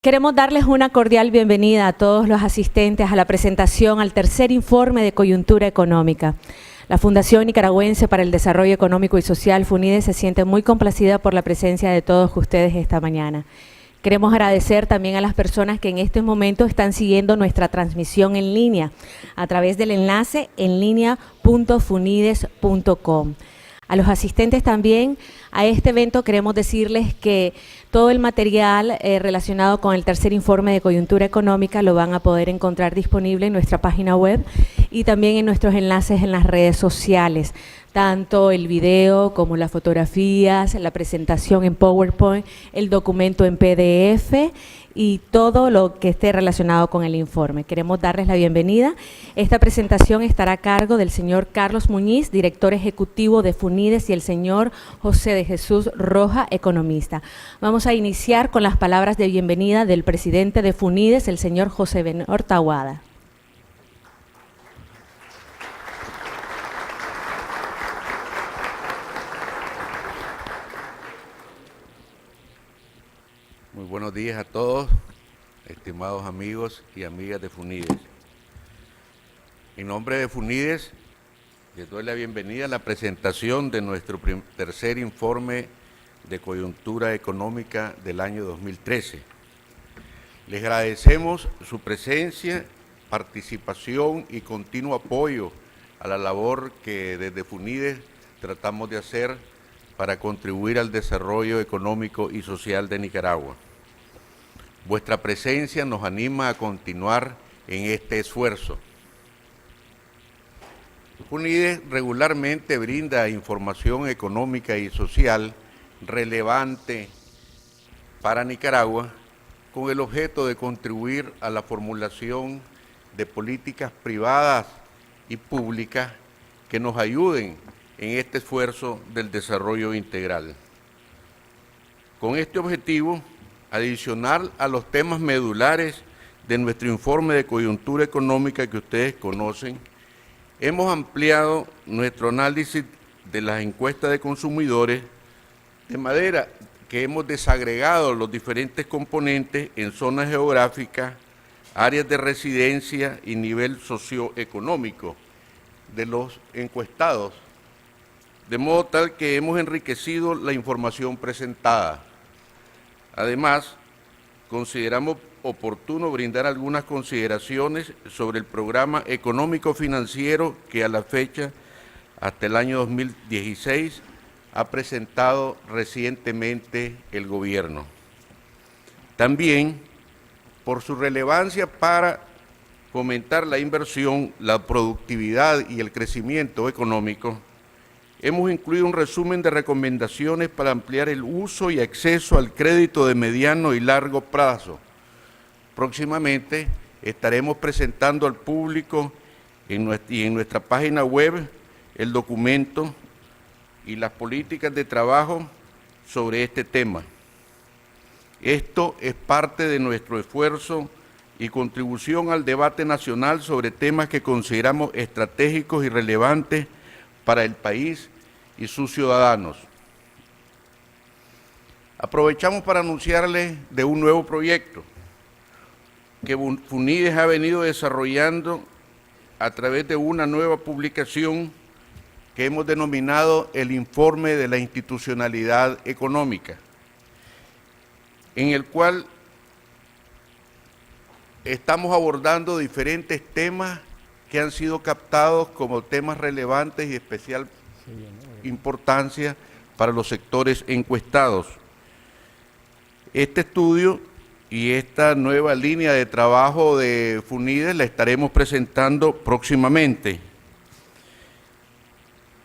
Queremos darles una cordial bienvenida a todos los asistentes a la presentación al tercer informe de coyuntura económica. La Fundación Nicaragüense para el Desarrollo Económico y Social, FUNIDES, se siente muy complacida por la presencia de todos ustedes esta mañana. Queremos agradecer también a las personas que en este momento están siguiendo nuestra transmisión en línea a través del enlace enlinea.funides.com. A los asistentes también a este evento queremos decirles que todo el material relacionado con el tercer informe de coyuntura económica lo van a poder encontrar disponible en nuestra página web y también en nuestros enlaces en las redes sociales, tanto el video como las fotografías, la presentación en PowerPoint, el documento en PDF y todo lo que esté relacionado con el informe. Queremos darles la bienvenida. Esta presentación estará a cargo del señor Carlos Muñiz, director ejecutivo de FUNIDES, y el señor José de Jesús Roja, economista. Vamos a iniciar con las palabras de bienvenida del presidente de FUNIDES, el señor José Benor Taboada. Muy buenos días a todos, estimados amigos y amigas de FUNIDES. En nombre de FUNIDES, les doy la bienvenida a la presentación de nuestro tercer informe de coyuntura económica del año 2013. Les agradecemos su presencia, participación y continuo apoyo a la labor que desde FUNIDES tratamos de hacer para contribuir al desarrollo económico y social de Nicaragua. Vuestra presencia nos anima a continuar en este esfuerzo. FUNIDES regularmente brinda información económica y social relevante para Nicaragua con el objeto de contribuir a la formulación de políticas privadas y públicas que nos ayuden en este esfuerzo del desarrollo integral. Con este objetivo, adicional a los temas medulares de nuestro informe de coyuntura económica que ustedes conocen, hemos ampliado nuestro análisis de las encuestas de consumidores de manera que hemos desagregado los diferentes componentes en zonas geográficas, áreas de residencia y nivel socioeconómico de los encuestados, de modo tal que hemos enriquecido la información presentada. Además, consideramos oportuno brindar algunas consideraciones sobre el programa económico-financiero que a la fecha, hasta el año 2016, ha presentado recientemente el gobierno. También, por su relevancia para fomentar la inversión, la productividad y el crecimiento económico, hemos incluido un resumen de recomendaciones para ampliar el uso y acceso al crédito de mediano y largo plazo. Próximamente estaremos presentando al público en nuestra página web el documento y las políticas de trabajo sobre este tema. Esto es parte de nuestro esfuerzo y contribución al debate nacional sobre temas que consideramos estratégicos y relevantes para el país y sus ciudadanos. Aprovechamos para anunciarles de un nuevo proyecto que FUNIDES ha venido desarrollando a través de una nueva publicación que hemos denominado el Informe de la Institucionalidad Económica, en el cual estamos abordando diferentes temas que han sido captados como temas relevantes y de especial importancia para los sectores encuestados. Este estudio y esta nueva línea de trabajo de FUNIDES la estaremos presentando próximamente.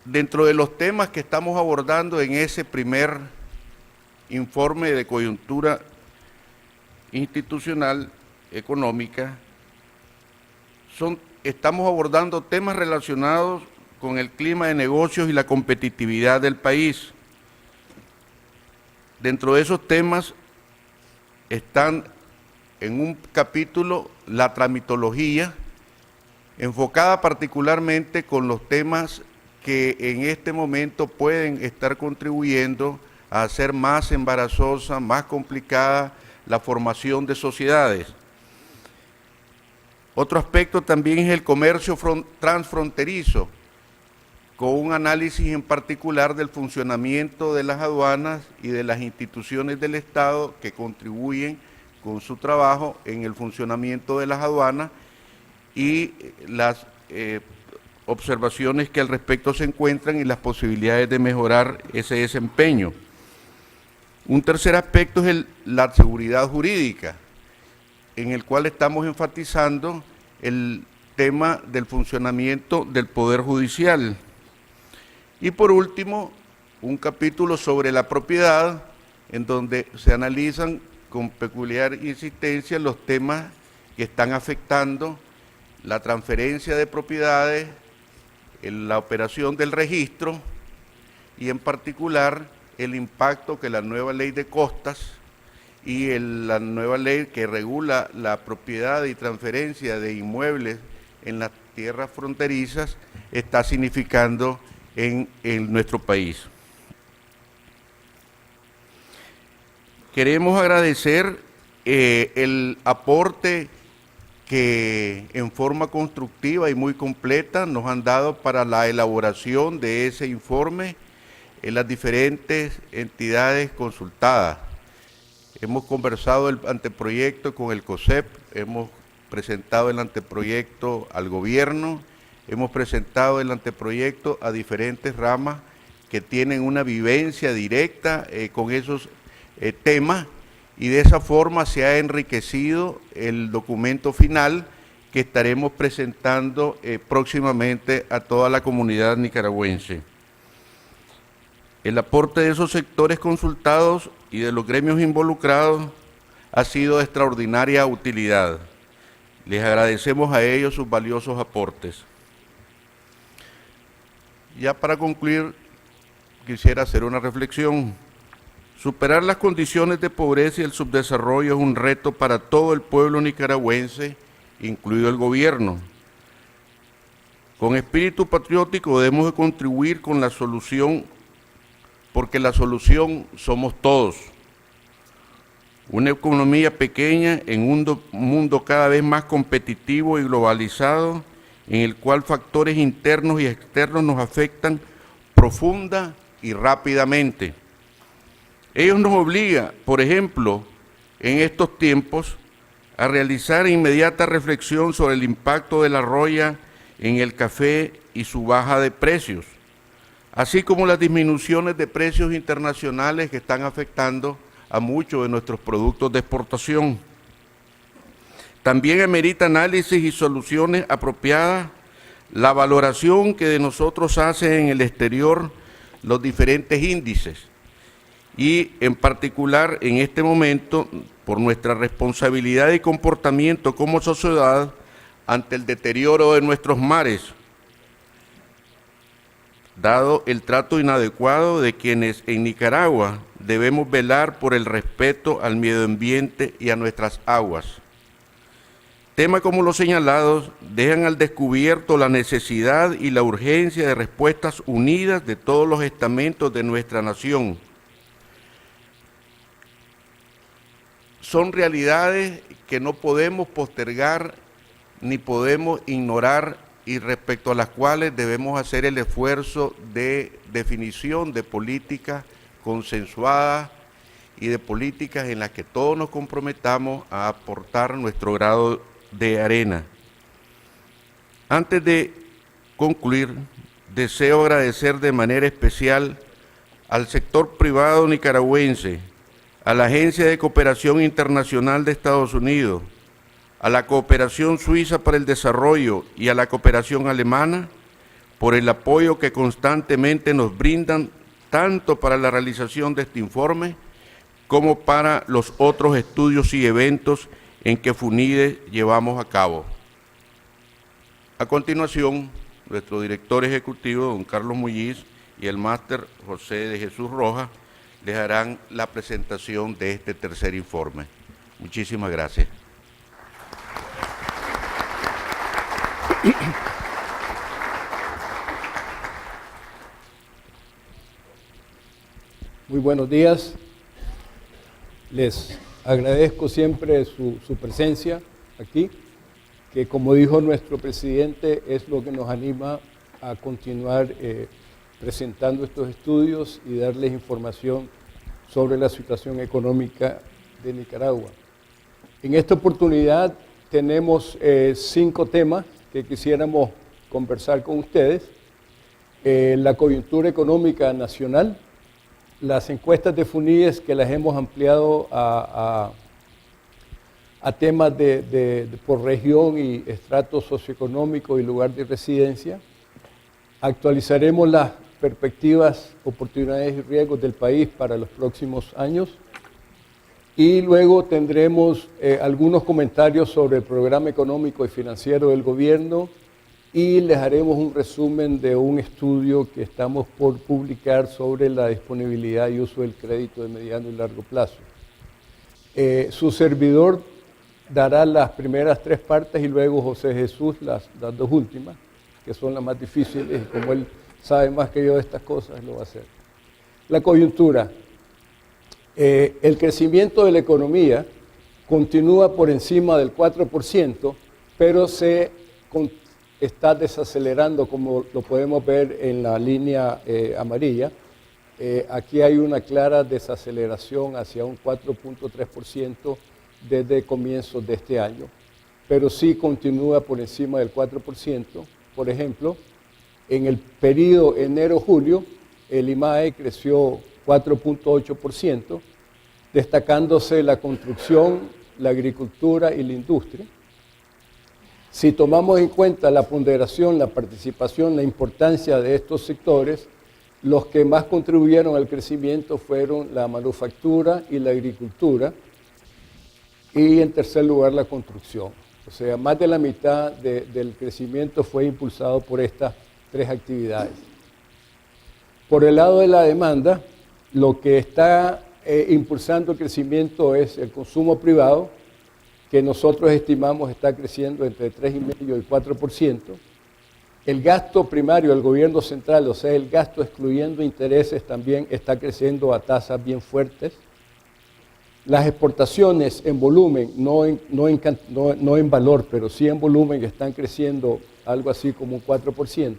Dentro de los temas que estamos abordando en ese primer informe de coyuntura institucional económica, estamos abordando temas relacionados con el clima de negocios y la competitividad del país. Dentro de esos temas están en un capítulo la tramitología, enfocada particularmente con los temas que en este momento pueden estar contribuyendo a hacer más embarazosa, más complicada la formación de sociedades. Otro aspecto también es el comercio transfronterizo, con un análisis en particular del funcionamiento de las aduanas y de las instituciones del Estado que contribuyen con su trabajo en el funcionamiento de las aduanas y las observaciones que al respecto se encuentran y las posibilidades de mejorar ese desempeño. Un tercer aspecto es la seguridad jurídica, en el cual estamos enfatizando el tema del funcionamiento del Poder Judicial. Y por último, un capítulo sobre la propiedad, en donde se analizan con peculiar insistencia los temas que están afectando la transferencia de propiedades, la operación del registro y en particular el impacto que la nueva ley de costas y la nueva ley que regula la propiedad y transferencia de inmuebles en las tierras fronterizas está significando en nuestro país. Queremos agradecer el aporte que en forma constructiva y muy completa nos han dado para la elaboración de ese informe en las diferentes entidades consultadas. Hemos conversado el anteproyecto con el COSEP, hemos presentado el anteproyecto al gobierno, hemos presentado el anteproyecto a diferentes ramas que tienen una vivencia directa con esos temas, y de esa forma se ha enriquecido el documento final que estaremos presentando próximamente a toda la comunidad nicaragüense. El aporte de esos sectores consultados y de los gremios involucrados ha sido de extraordinaria utilidad. Les agradecemos a ellos sus valiosos aportes. Ya para concluir, quisiera hacer una reflexión. Superar las condiciones de pobreza y el subdesarrollo es un reto para todo el pueblo nicaragüense, incluido el gobierno. Con espíritu patriótico debemos de contribuir con la solución, porque la solución somos todos. Una economía pequeña en un mundo cada vez más competitivo y globalizado, en el cual factores internos y externos nos afectan profunda y rápidamente. Ellos nos obligan, por ejemplo, en estos tiempos, a realizar inmediata reflexión sobre el impacto de la roya en el café y su baja de precios, así como las disminuciones de precios internacionales que están afectando a muchos de nuestros productos de exportación. También amerita análisis y soluciones apropiadas la valoración que de nosotros hacen en el exterior los diferentes índices, y en particular en este momento por nuestra responsabilidad y comportamiento como sociedad ante el deterioro de nuestros mares, dado el trato inadecuado de quienes en Nicaragua debemos velar por el respeto al medio ambiente y a nuestras aguas. Temas como los señalados dejan al descubierto la necesidad y la urgencia de respuestas unidas de todos los estamentos de nuestra nación. Son realidades que no podemos postergar ni podemos ignorar y respecto a las cuales debemos hacer el esfuerzo de definición de políticas consensuadas y de políticas en las que todos nos comprometamos a aportar nuestro grado de arena. Antes de concluir, deseo agradecer de manera especial al sector privado nicaragüense, a la Agencia de Cooperación Internacional de Estados Unidos, a la Cooperación Suiza para el Desarrollo y a la Cooperación Alemana por el apoyo que constantemente nos brindan tanto para la realización de este informe como para los otros estudios y eventos en que FUNIDE llevamos a cabo. A continuación, nuestro director ejecutivo, don Carlos Muñiz, y el máster José de Jesús Rojas les harán la presentación de este tercer informe. Muchísimas gracias. Muy buenos días. Les agradezco siempre su presencia aquí, que como dijo nuestro presidente, es lo que nos anima a continuar presentando estos estudios y darles información sobre la situación económica de Nicaragua. En esta oportunidad tenemos 5 temas que quisiéramos conversar con ustedes. La coyuntura económica nacional, las encuestas de FUNIES que las hemos ampliado a temas por región y estrato socioeconómico y lugar de residencia. Actualizaremos las perspectivas, oportunidades y riesgos del país para los próximos años. Y luego tendremos algunos comentarios sobre el programa económico y financiero del gobierno y les haremos un resumen de un estudio que estamos por publicar sobre la disponibilidad y uso del crédito de mediano y largo plazo. Su servidor dará las primeras 3 partes y luego José Jesús las 2 últimas, que son las más difíciles, y como él sabe más que yo de estas cosas, lo va a hacer. La coyuntura. El crecimiento de la economía continúa por encima del 4%, pero se está desacelerando, como lo podemos ver en la línea amarilla. Aquí hay una clara desaceleración hacia un 4.3% desde comienzos de este año, pero sí continúa por encima del 4%. Por ejemplo, en el periodo enero-julio, el IMAE creció 4.8%, destacándose la construcción, la agricultura y la industria. Si tomamos en cuenta la ponderación, la participación, la importancia de estos sectores, los que más contribuyeron al crecimiento fueron la manufactura y la agricultura, y en tercer lugar la construcción. O sea, más de la mitad del crecimiento fue impulsado por estas 3 actividades. Por el lado de la demanda, lo que está impulsando el crecimiento es el consumo privado, que nosotros estimamos está creciendo entre 3,5% y 4%. El gasto primario del gobierno central, o sea, el gasto excluyendo intereses, también está creciendo a tasas bien fuertes. Las exportaciones en volumen, no en valor, pero sí en volumen, están creciendo algo así como un 4%.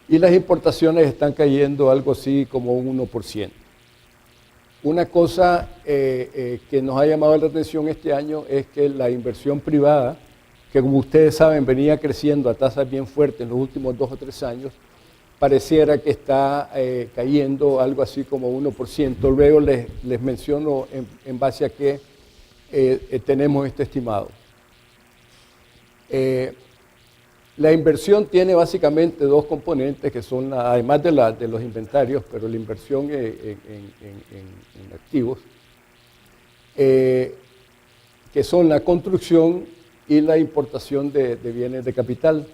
Y las importaciones están cayendo algo así como un 1%. Una cosa que nos ha llamado la atención este año es que la inversión privada, que como ustedes saben venía creciendo a tasas bien fuertes en los últimos 2 o 3 años, pareciera que está cayendo algo así como 1%. Luego les menciono en base a qué tenemos este estimado. La inversión tiene básicamente 2 componentes que son, además de los inventarios, pero la inversión en activos, que son la construcción y la importación de bienes de capital.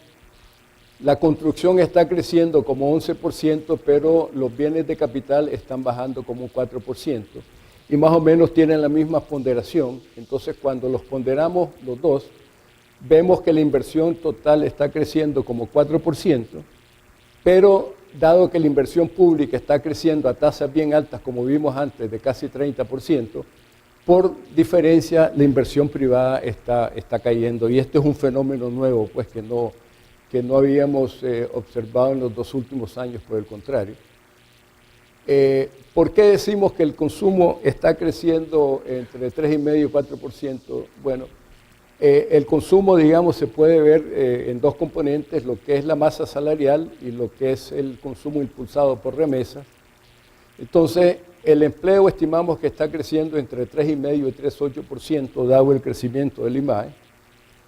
La construcción está creciendo como 11%, pero los bienes de capital están bajando como un 4%. Y más o menos tienen la misma ponderación. Entonces, cuando los ponderamos los dos, vemos que la inversión total está creciendo como 4%, pero dado que la inversión pública está creciendo a tasas bien altas, como vimos antes, de casi 30%, por diferencia la inversión privada está cayendo. Y este es un fenómeno nuevo, pues que no habíamos observado en los 2 últimos años, por el contrario. ¿Por qué decimos que el consumo está creciendo entre 3,5% y 4%? Bueno, el consumo, digamos, se puede ver en 2 componentes, lo que es la masa salarial y lo que es el consumo impulsado por remesas. Entonces, el empleo estimamos que está creciendo entre 3,5% y 3,8%, dado el crecimiento del IMAE.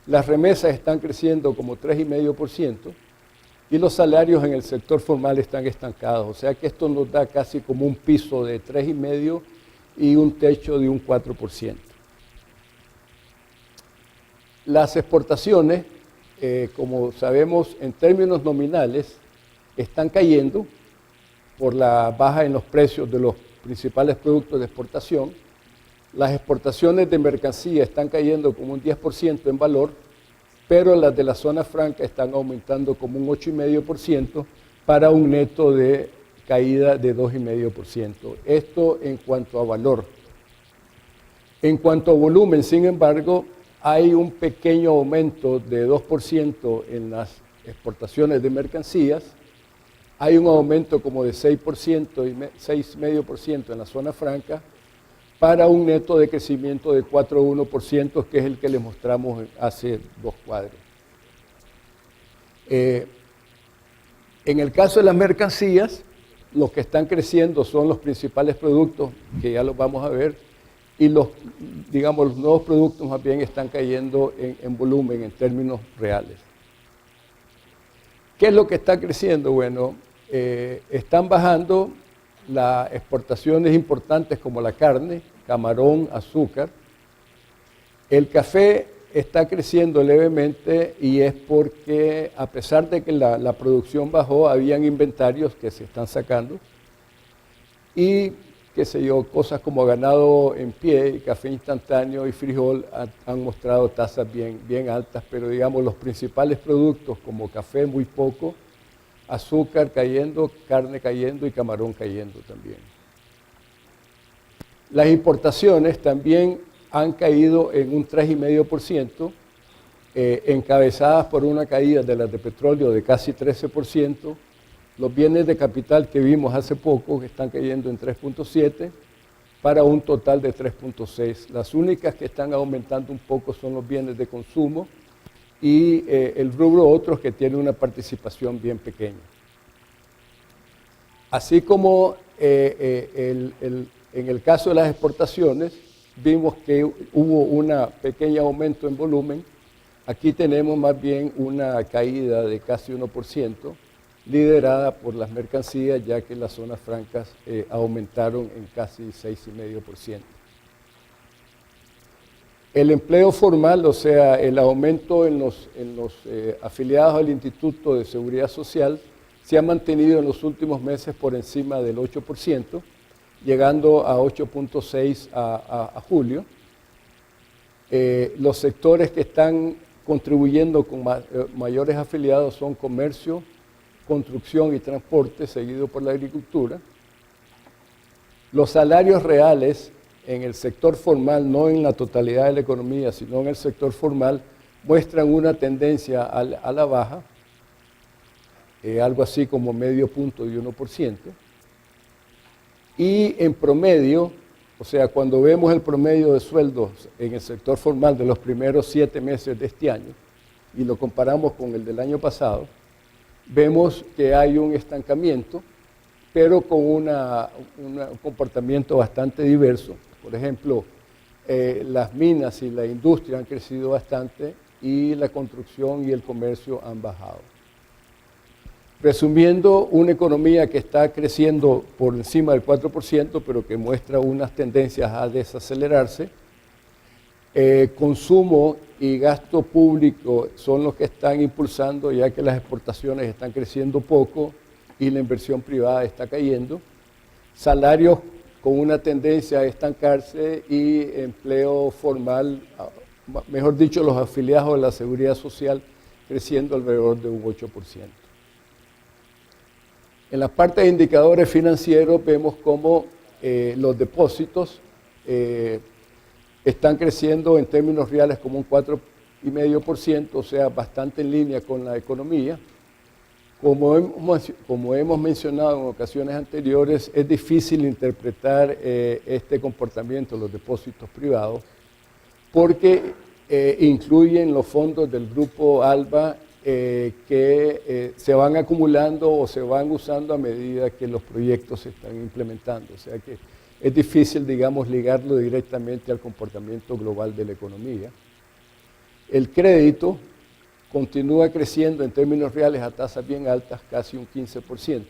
Las remesas están creciendo como 3,5% y los salarios en el sector formal están estancados. O sea que esto nos da casi como un piso de 3,5% y un techo de un 4%. Las exportaciones, como sabemos, en términos nominales, están cayendo por la baja en los precios de los principales productos de exportación. Las exportaciones de mercancía están cayendo como un 10% en valor, pero las de la zona franca están aumentando como un 8,5% para un neto de caída de 2,5%. Esto en cuanto a valor. En cuanto a volumen, sin embargo, hay un pequeño aumento de 2% en las exportaciones de mercancías, hay un aumento como de 6% y 6,5% en la zona franca, para un neto de crecimiento de 4,1%, que es el que les mostramos hace 2 cuadros. En el caso de las mercancías, los que están creciendo son los principales productos, que ya los vamos a ver, y los nuevos productos más bien están cayendo en volumen, en términos reales. ¿Qué es lo que está creciendo? Bueno, están bajando las exportaciones importantes como la carne, camarón, azúcar. El café está creciendo levemente y es porque, a pesar de que la producción bajó, habían inventarios que se están sacando y, qué sé yo, cosas como ganado en pie, café instantáneo y frijol han mostrado tasas bien altas, pero digamos los principales productos como café muy poco, azúcar cayendo, carne cayendo y camarón cayendo también. Las importaciones también han caído en un 3,5%, encabezadas por una caída de las de petróleo de casi 13%, los bienes de capital que vimos hace poco que están cayendo en 3,7%, para un total de 3,6%. Las únicas que están aumentando un poco son los bienes de consumo y el rubro otros, que tiene una participación bien pequeña. Así como en el caso de las exportaciones, vimos que hubo un pequeño aumento en volumen. Aquí tenemos más bien una caída de casi 1%, liderada por las mercancías, ya que las zonas francas aumentaron en casi 6,5%. El empleo formal, o sea, el aumento en los afiliados al Instituto de Seguridad Social, se ha mantenido en los últimos meses por encima del 8%, llegando a 8,6% a julio. Los sectores que están contribuyendo con mayores afiliados son comercio, construcción y transporte, seguido por la agricultura. Los salarios reales en el sector formal, no en la totalidad de la economía, sino en el sector formal, muestran una tendencia a la baja, algo así como 0,5% y en promedio, o sea, cuando vemos el promedio de sueldos en el sector formal de los primeros 7 meses de este año y lo comparamos con el del año pasado, vemos que hay un estancamiento, pero con un comportamiento bastante diverso. Por ejemplo, las minas y la industria han crecido bastante y la construcción y el comercio han bajado. Resumiendo, una economía que está creciendo por encima del 4%, pero que muestra unas tendencias a desacelerarse. Consumo y gasto público son los que están impulsando, ya que las exportaciones están creciendo poco y la inversión privada está cayendo. Salarios con una tendencia a estancarse y empleo formal, mejor dicho, los afiliados de la Seguridad Social creciendo alrededor de un 8%. En la parte de indicadores financieros vemos cómo los depósitos están creciendo en términos reales como un 4,5%, o sea, bastante en línea con la economía. Como hemos mencionado en ocasiones anteriores, es difícil interpretar este comportamiento de los depósitos privados porque incluyen los fondos del grupo ALBA que se van acumulando o se van usando a medida que los proyectos se están implementando. O sea que es difícil, digamos, ligarlo directamente al comportamiento global de la economía. El crédito continúa creciendo en términos reales a tasas bien altas, casi un 15%.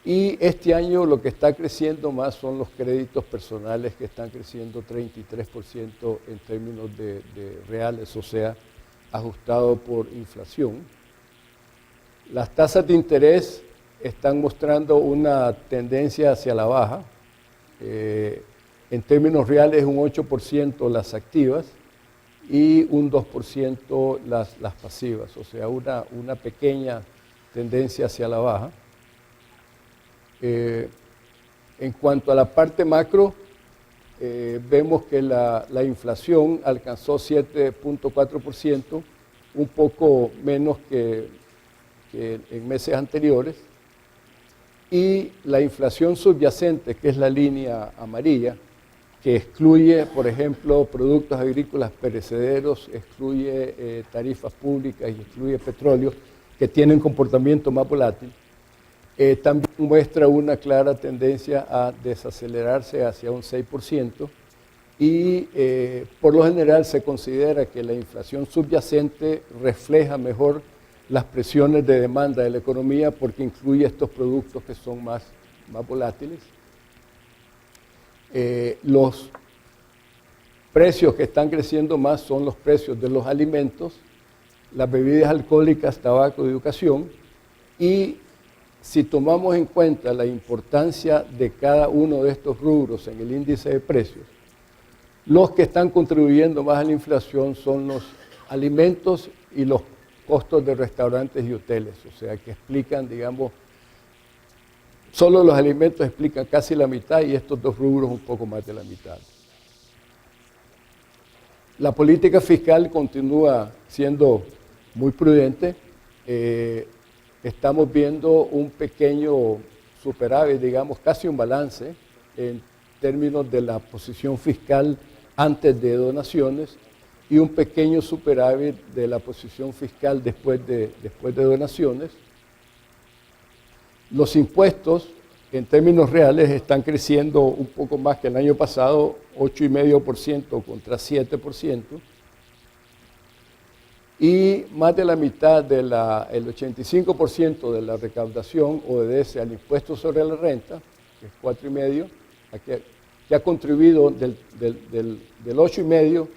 Y este año lo que está creciendo más son los créditos personales, que están creciendo 33% en términos de reales, o sea, ajustado por inflación. Las tasas de interés están mostrando una tendencia hacia la baja. En términos reales, un 8% las activas y un 2% las pasivas, o sea, una pequeña tendencia hacia la baja. En cuanto a la parte macro, vemos que la inflación alcanzó 7.4%, un poco menos que en meses anteriores, y la inflación subyacente, que es la línea amarilla, que excluye, por ejemplo, productos agrícolas perecederos, excluye tarifas públicas y excluye petróleo, que tienen comportamiento más volátil, también muestra una clara tendencia a desacelerarse hacia un 6%, y por lo general se considera que la inflación subyacente refleja mejor las presiones de demanda de la economía porque incluye estos productos que son más volátiles. Los precios que están creciendo más son los precios de los alimentos, las bebidas alcohólicas, tabaco y educación, y si tomamos en cuenta la importancia de cada uno de estos rubros en el índice de precios, los que están contribuyendo más a la inflación son los alimentos y los costos de restaurantes y hoteles, o sea que explican, digamos, solo los alimentos explican casi la mitad y estos dos rubros un poco más de la mitad. La política fiscal continúa siendo muy prudente. Estamos viendo un pequeño superávit, digamos, casi un balance en términos de la posición fiscal antes de donaciones y un pequeño superávit de la posición fiscal después de donaciones. Los impuestos, en términos reales, están creciendo un poco más que el año pasado, 8,5% contra 7%. Y más de la mitad, el 85% de la recaudación obedece al impuesto sobre la renta, que es 4,5%, que ha contribuido del 8,5%,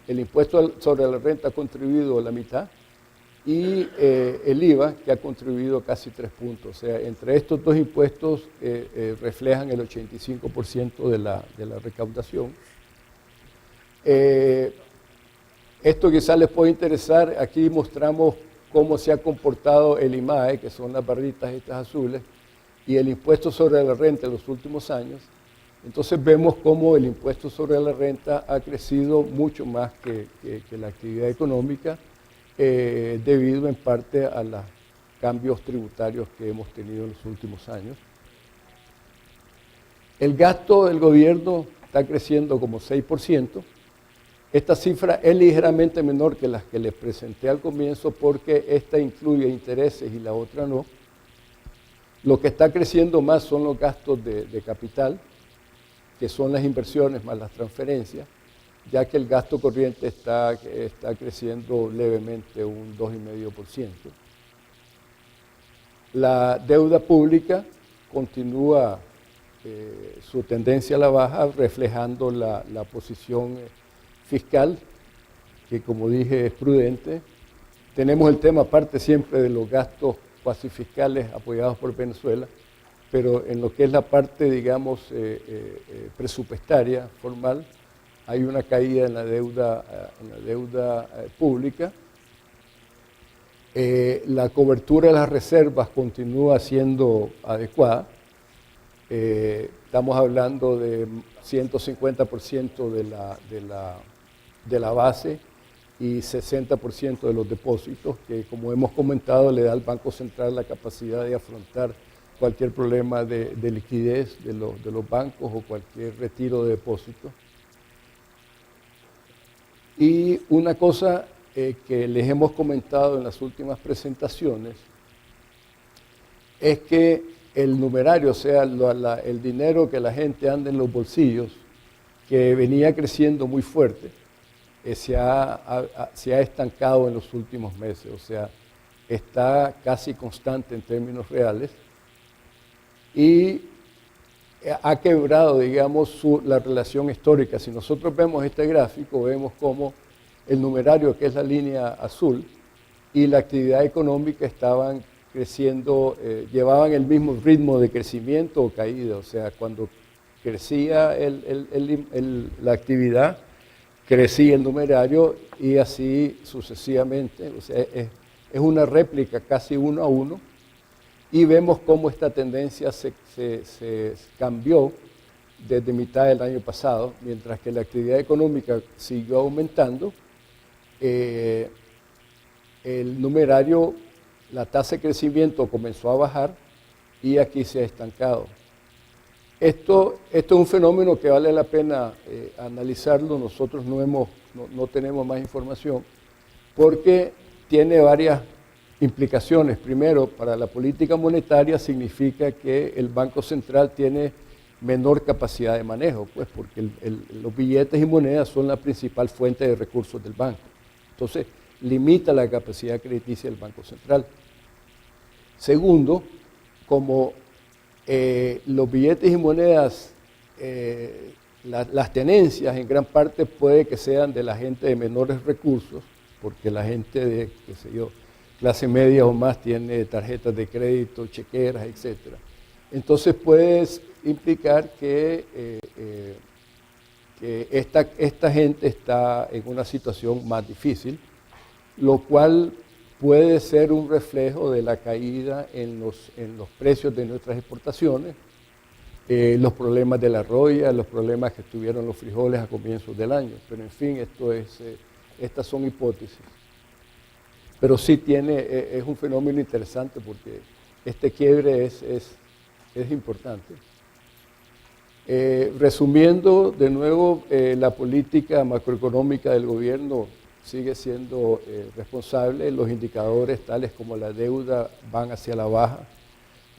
el impuesto sobre la renta ha contribuido la mitad, y el IVA, que ha contribuido casi 3 puntos. O sea, entre estos dos impuestos reflejan el 85% de la recaudación. Esto quizás les puede interesar. Aquí mostramos cómo se ha comportado el IMAE, que son las barritas estas azules, y el impuesto sobre la renta en los últimos años. Entonces vemos cómo el impuesto sobre la renta ha crecido mucho más que la actividad económica, debido en parte a los cambios tributarios que hemos tenido en los últimos años. El gasto del gobierno está creciendo como 6%. Esta cifra es ligeramente menor que las que les presenté al comienzo porque esta incluye intereses y la otra no. Lo que está creciendo más son los gastos de capital, que son las inversiones más las transferencias, ya que el gasto corriente está creciendo levemente un 2,5%. La deuda pública continúa su tendencia a la baja, reflejando la posición fiscal, que como dije es prudente. Tenemos el tema aparte siempre de los gastos cuasi fiscales apoyados por Venezuela, pero en lo que es la parte, digamos, presupuestaria, formal, hay una caída en la deuda pública. La cobertura de las reservas continúa siendo adecuada. Estamos hablando de 150% de la base y 60% de los depósitos, que como hemos comentado le da al Banco Central la capacidad de afrontar cualquier problema de liquidez de los bancos o cualquier retiro de depósitos. Y una cosa que les hemos comentado en las últimas presentaciones es que el numerario, o sea, el dinero que la gente anda en los bolsillos, que venía creciendo muy fuerte, se ha estancado en los últimos meses, o sea, está casi constante en términos reales y ha quebrado, digamos, la relación histórica. Si nosotros vemos este gráfico, vemos cómo el numerario, que es la línea azul, y la actividad económica estaban creciendo, llevaban el mismo ritmo de crecimiento o caída, o sea, cuando crecía la actividad, crecía el numerario y así sucesivamente, o sea, es una réplica casi 1 a 1, y vemos cómo esta tendencia se cambió desde mitad del año pasado, mientras que la actividad económica siguió aumentando, el numerario, la tasa de crecimiento comenzó a bajar y aquí se ha estancado. Esto es un fenómeno que vale la pena analizarlo. Nosotros no tenemos más información porque tiene varias implicaciones. Primero, para la política monetaria significa que el Banco Central tiene menor capacidad de manejo, pues porque los billetes y monedas son la principal fuente de recursos del banco. Entonces, limita la capacidad crediticia del Banco Central. Segundo, como los billetes y monedas, las tenencias en gran parte puede que sean de la gente de menores recursos, porque la gente de, qué sé yo, clase media o más tiene tarjetas de crédito, chequeras, etc. Entonces puede implicar que esta gente está en una situación más difícil, lo cual puede ser un reflejo de la caída en los precios de nuestras exportaciones, los problemas de la roya, los problemas que tuvieron los frijoles a comienzos del año. Pero en fin, estas son hipótesis. Pero sí es un fenómeno interesante porque este quiebre es importante. Resumiendo, de nuevo, la política macroeconómica del gobierno sigue siendo responsable. Los indicadores tales como la deuda van hacia la baja,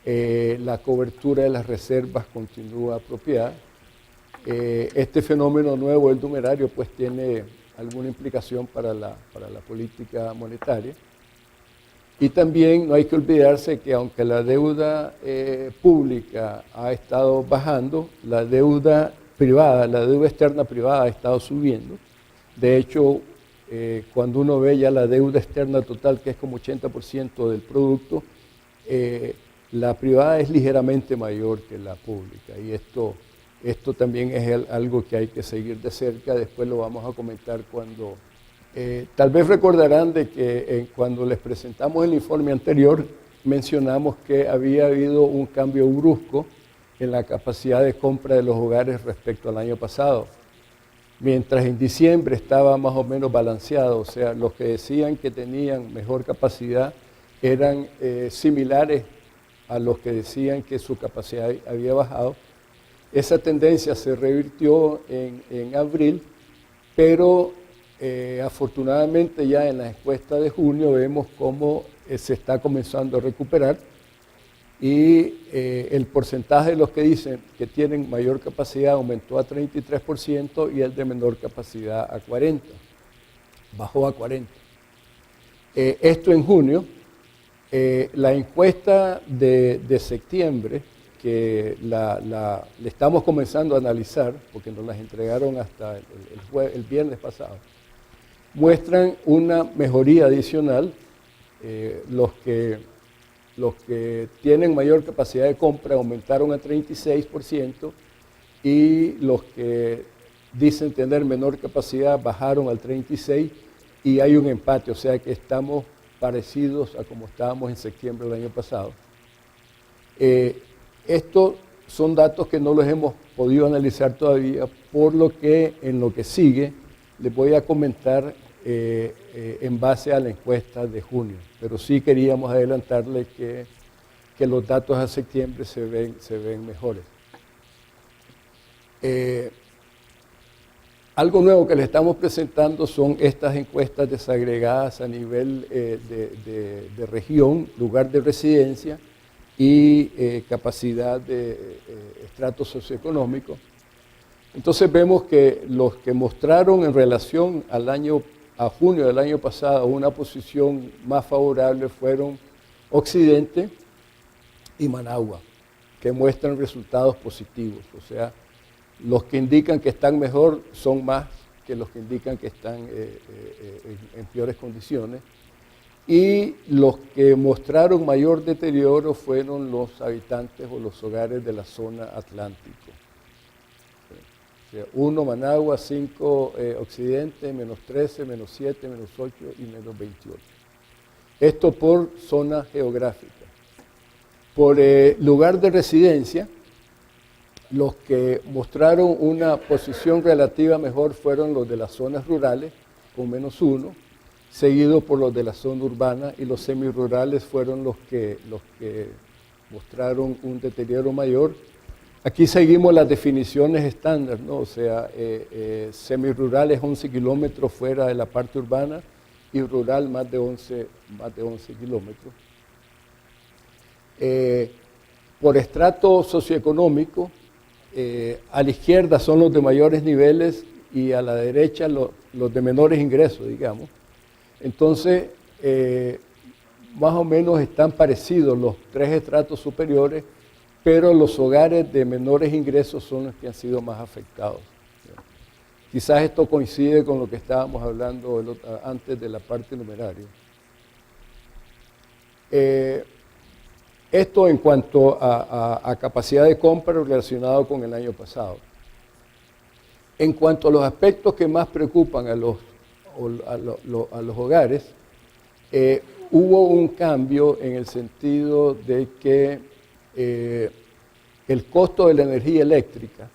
la cobertura de las reservas continúa apropiada. Este fenómeno nuevo, el numerario, pues tiene alguna implicación para la política monetaria. Y también no hay que olvidarse que aunque la deuda pública ha estado bajando, la deuda privada, la deuda externa privada ha estado subiendo. De hecho, cuando uno ve ya la deuda externa total, que es como 80% del producto, la privada es ligeramente mayor que la pública. Y esto también es algo que hay que seguir de cerca. Después lo vamos a comentar cuando... tal vez recordarán de que cuando les presentamos el informe anterior, mencionamos que había habido un cambio brusco en la capacidad de compra de los hogares respecto al año pasado. Mientras en diciembre estaba más o menos balanceado, o sea, los que decían que tenían mejor capacidad eran similares a los que decían que su capacidad había bajado. Esa tendencia se revirtió en abril, pero afortunadamente ya en la encuesta de junio vemos cómo se está comenzando a recuperar y el porcentaje de los que dicen que tienen mayor capacidad aumentó a 33% y el de menor capacidad a 40%, bajó a 40%. Esto en junio. La encuesta de septiembre, que le estamos comenzando a analizar, porque nos las entregaron hasta el viernes pasado, muestran una mejoría adicional. Los que tienen mayor capacidad de compra aumentaron a 36% y los que dicen tener menor capacidad bajaron al 36% y hay un empate, o sea que estamos parecidos a como estábamos en septiembre del año pasado. Estos son datos que no los hemos podido analizar todavía, por lo que en lo que sigue les voy a comentar en base a la encuesta de junio. Pero sí queríamos adelantarles que los datos a septiembre se ven mejores. Algo nuevo que les estamos presentando son estas encuestas desagregadas a nivel de región, lugar de residencia y capacidad de estrato socioeconómico. Entonces vemos que los que mostraron en relación a junio del año pasado una posición más favorable fueron Occidente y Managua, que muestran resultados positivos. O sea, los que indican que están mejor son más que los que indican que están en peores condiciones. Y los que mostraron mayor deterioro fueron los habitantes o los hogares de la zona atlántico. O sea, 1 Managua, 5 Occidente, menos 13, menos 7, menos 8 y menos 28. Esto por zona geográfica. Por lugar de residencia, Los que mostraron una posición relativa mejor fueron los de las zonas rurales, con -1, seguido por los de la zona urbana, y los semirurales fueron los que mostraron un deterioro mayor. Aquí seguimos las definiciones estándar, ¿no? O sea, semirural es 11 kilómetros fuera de la parte urbana y rural más de 11 kilómetros. Por estrato socioeconómico, a la izquierda son los de mayores niveles y a la derecha los de menores ingresos, digamos. Entonces, más o menos están parecidos los tres estratos superiores, pero los hogares de menores ingresos son los que han sido más afectados. Quizás esto coincide con lo que estábamos hablando antes de la parte numeraria. Esto en cuanto a capacidad de compra relacionado con el año pasado. En cuanto a los aspectos que más preocupan a los hogares, hubo un cambio en el sentido de que el costo de la energía eléctrica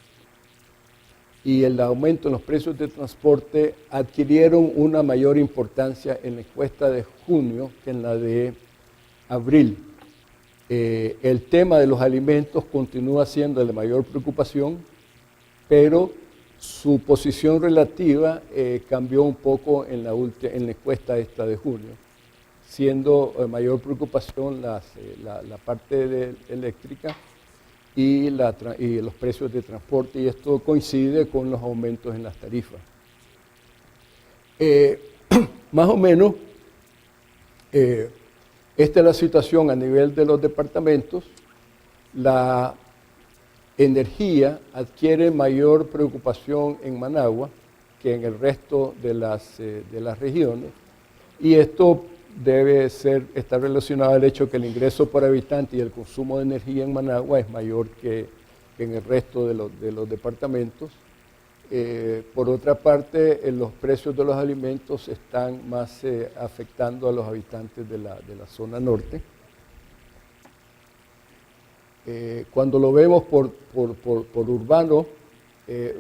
y el aumento en los precios de transporte adquirieron una mayor importancia en la encuesta de junio que en la de abril. El tema de los alimentos continúa siendo de mayor preocupación, pero su posición relativa cambió un poco en la encuesta esta de junio, siendo mayor preocupación la parte eléctrica y los precios de transporte, y esto coincide con los aumentos en las tarifas. Más o menos, esta es la situación a nivel de los departamentos. La energía adquiere mayor preocupación en Managua que en el resto de las regiones, y esto debe estar relacionado al hecho que el ingreso por habitante y el consumo de energía en Managua es mayor que en el resto de los departamentos. Por otra parte, los precios de los alimentos están más afectando a los habitantes de la zona norte. Cuando lo vemos por urbano,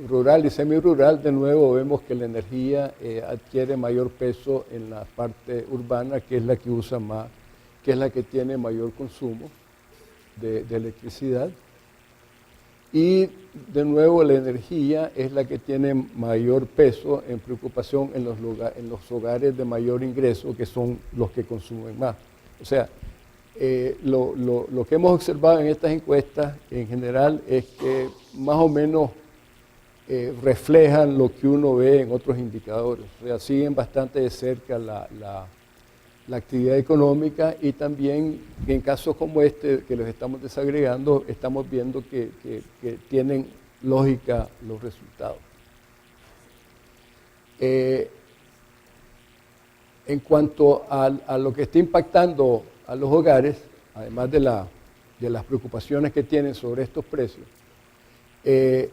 rural y semirural, de nuevo vemos que la energía adquiere mayor peso en la parte urbana, que es la que usa más, que es la que tiene mayor consumo de electricidad. Y de nuevo la energía es la que tiene mayor peso en preocupación en los hogares de mayor ingreso, que son los que consumen más. O sea, lo que hemos observado en estas encuestas en general es que más o menos reflejan lo que uno ve en otros indicadores. O sea, siguen bastante de cerca la actividad económica, y también en casos como este que los estamos desagregando, estamos viendo que tienen lógica los resultados. En cuanto a lo que está impactando a los hogares, además de las preocupaciones que tienen sobre estos precios,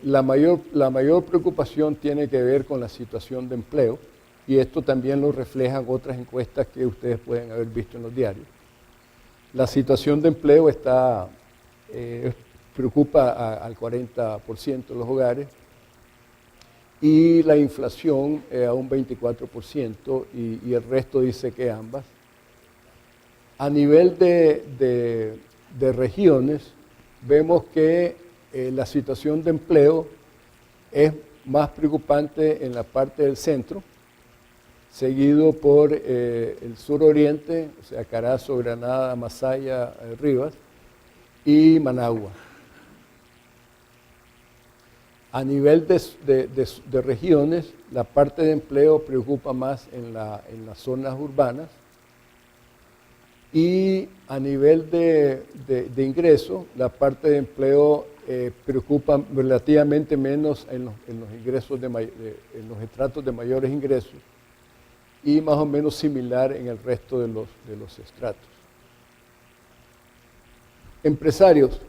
la mayor preocupación tiene que ver con la situación de empleo, y esto también lo reflejan otras encuestas que ustedes pueden haber visto en los diarios. La situación de empleo preocupa al 40% de los hogares, y la inflación a un 24%, y el resto dice que ambas. A nivel de regiones, vemos que la situación de empleo es más preocupante en la parte del centro, seguido por el suroriente, o sea, Carazo, Granada, Masaya, Rivas, y Managua. A nivel de regiones, la parte de empleo preocupa más en las zonas urbanas, y a nivel de ingreso, la parte de empleo preocupa relativamente menos en los ingresos en los estratos de mayores ingresos, y más o menos similar en el resto de los estratos. Empresarios.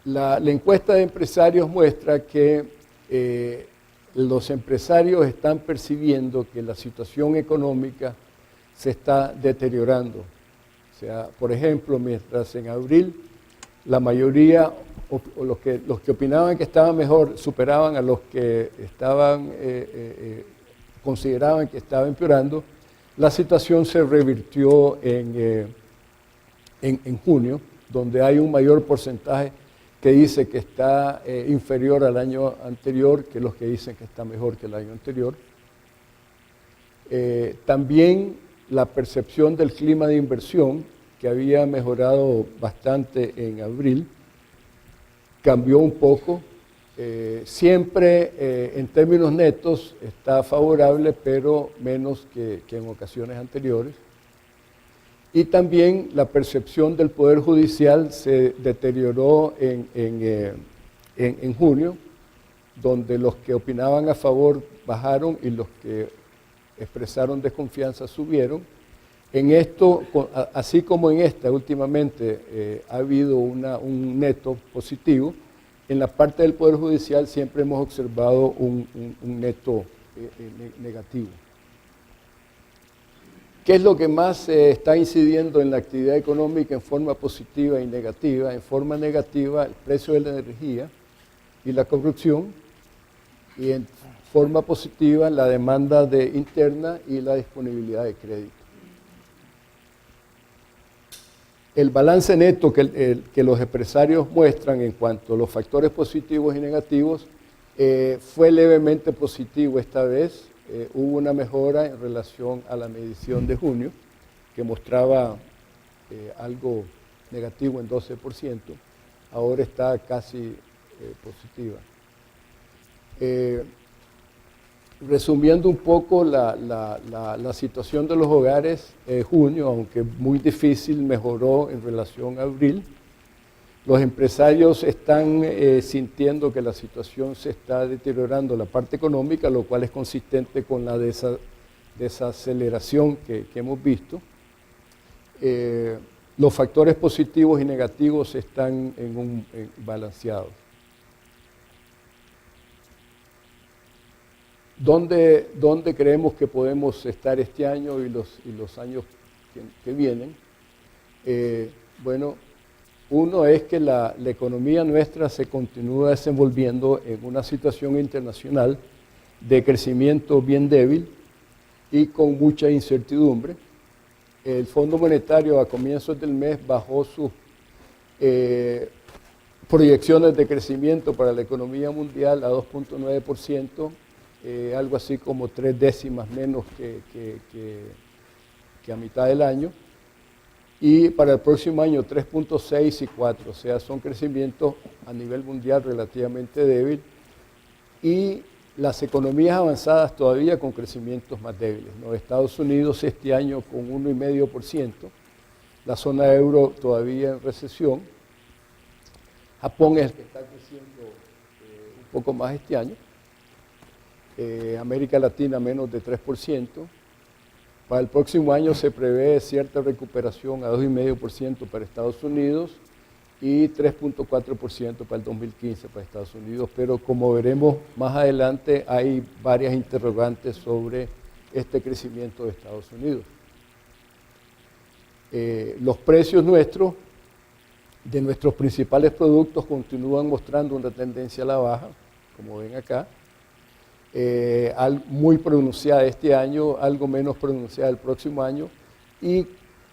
La encuesta de empresarios muestra que los empresarios están percibiendo que la situación económica se está deteriorando. O sea, por ejemplo, mientras en abril la mayoría o los que opinaban que estaba mejor superaban a los que consideraban que estaba empeorando, la situación se revirtió en junio, donde hay un mayor porcentaje que dice que está inferior al año anterior que los que dicen que está mejor que el año anterior. También la percepción del clima de inversión, que había mejorado bastante en abril, cambió un poco. Siempre en términos netos está favorable, pero menos que en ocasiones anteriores. Y también la percepción del Poder Judicial se deterioró en junio, donde los que opinaban a favor bajaron y los que expresaron desconfianza subieron. En esto, así como en esta últimamente ha habido un neto positivo, en la parte del Poder Judicial siempre hemos observado un neto negativo. ¿Qué es lo que más está incidiendo en la actividad económica en forma positiva y negativa? En forma negativa, el precio de la energía y la corrupción, y en forma positiva, la demanda interna y la disponibilidad de crédito. El balance neto que los empresarios muestran en cuanto a los factores positivos y negativos fue levemente positivo esta vez. Hubo una mejora en relación a la medición de junio, que mostraba algo negativo en 12%, ahora está casi positiva. Resumiendo un poco la situación de los hogares, junio, aunque muy difícil, mejoró en relación a abril. Los empresarios están sintiendo que la situación se está deteriorando, la parte económica, lo cual es consistente con la desaceleración que hemos visto. Los factores positivos y negativos están balanceados. ¿Dónde creemos que podemos estar este año y los años que vienen? Bueno, uno es que la economía nuestra se continúa desenvolviendo en una situación internacional de crecimiento bien débil y con mucha incertidumbre. El Fondo Monetario a comienzos del mes bajó sus proyecciones de crecimiento para la economía mundial a 2.9%, algo así como 3 décimas menos que a mitad del año. Y para el próximo año 3.6 y 4, o sea, son crecimientos a nivel mundial relativamente débil, y las economías avanzadas todavía con crecimientos más débiles, ¿no? Estados Unidos este año con 1,5%, la zona euro todavía en recesión, Japón es el que está creciendo un poco más este año, América Latina menos de 3%, para el próximo año se prevé cierta recuperación a 2,5% para Estados Unidos y 3.4% para el 2015 para Estados Unidos, pero como veremos más adelante hay varias interrogantes sobre este crecimiento de Estados Unidos. Los precios nuestros, de nuestros principales productos, continúan mostrando una tendencia a la baja, como ven acá. Muy pronunciada este año, algo menos pronunciada el próximo año, y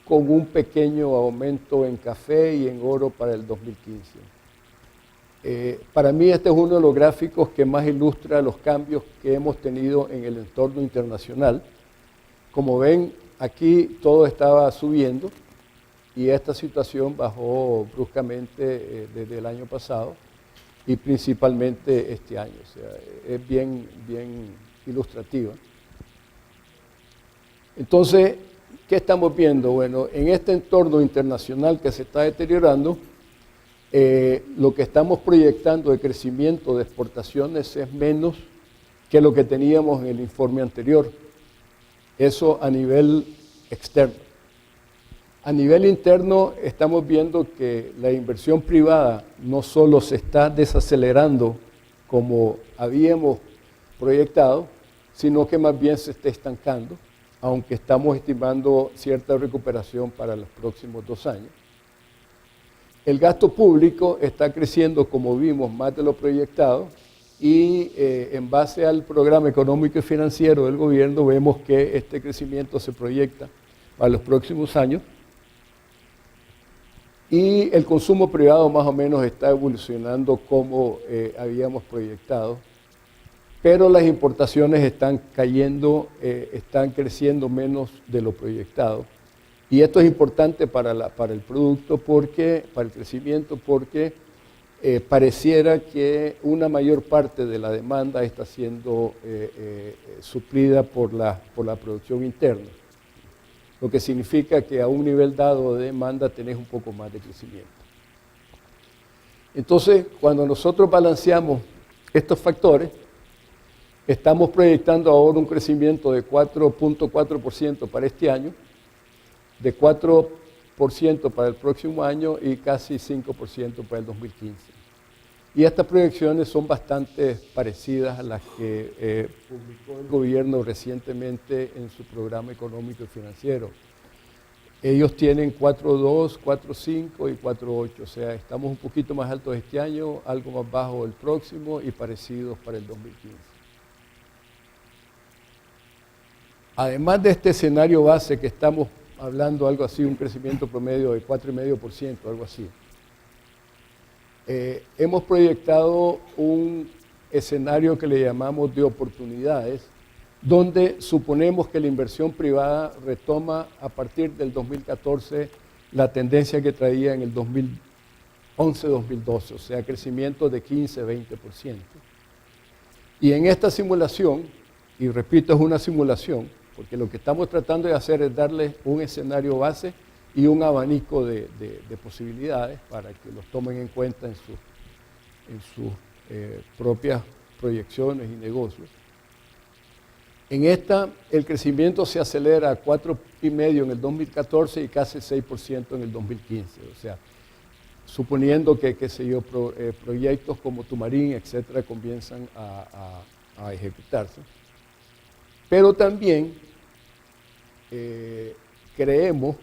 con un pequeño aumento en café y en oro para el 2015. Para mí este es uno de los gráficos que más ilustra los cambios que hemos tenido en el entorno internacional. Como ven, aquí todo estaba subiendo y esta situación bajó bruscamente desde el año pasado y principalmente este año. O sea, es bien ilustrativa. Entonces, ¿qué estamos viendo? Bueno, en este entorno internacional que se está deteriorando, lo que estamos proyectando de crecimiento de exportaciones es menos que lo que teníamos en el informe anterior. Eso a nivel externo. A nivel interno estamos viendo que la inversión privada no solo se está desacelerando como habíamos proyectado, sino que más bien se está estancando, aunque estamos estimando cierta recuperación para los próximos 2 años. El gasto público está creciendo, como vimos, más de lo proyectado, y en base al programa económico y financiero del gobierno vemos que este crecimiento se proyecta para los próximos años, y el consumo privado más o menos está evolucionando como habíamos proyectado, pero las importaciones están cayendo, están creciendo menos de lo proyectado. Y esto es importante para el producto, para el crecimiento, porque pareciera que una mayor parte de la demanda está siendo suplida por la producción interna, lo que significa que a un nivel dado de demanda tenés un poco más de crecimiento. Entonces, cuando nosotros balanceamos estos factores, estamos proyectando ahora un crecimiento de 4.4% para este año, de 4% para el próximo año y casi 5% para el 2015. Y estas proyecciones son bastante parecidas a las que publicó el gobierno recientemente en su programa económico y financiero. Ellos tienen 4.2, 4.5 y 4.8, o sea, estamos un poquito más altos este año, algo más bajo el próximo y parecidos para el 2015. Además de este escenario base que estamos hablando, algo así, un crecimiento promedio de 4,5%, algo así, hemos proyectado un escenario que le llamamos de oportunidades, donde suponemos que la inversión privada retoma a partir del 2014 la tendencia que traía en el 2011-2012, o sea, crecimiento de 15-20%. Y en esta simulación, y repito, es una simulación, porque lo que estamos tratando de hacer es darles un escenario base y un abanico de posibilidades para que los tomen en cuenta en sus propias proyecciones y negocios. En esta, el crecimiento se acelera a 4,5% en el 2014 y casi 6% en el 2015. O sea, suponiendo que proyectos como Tumarín, etcétera, comienzan a ejecutarse. Pero también creemos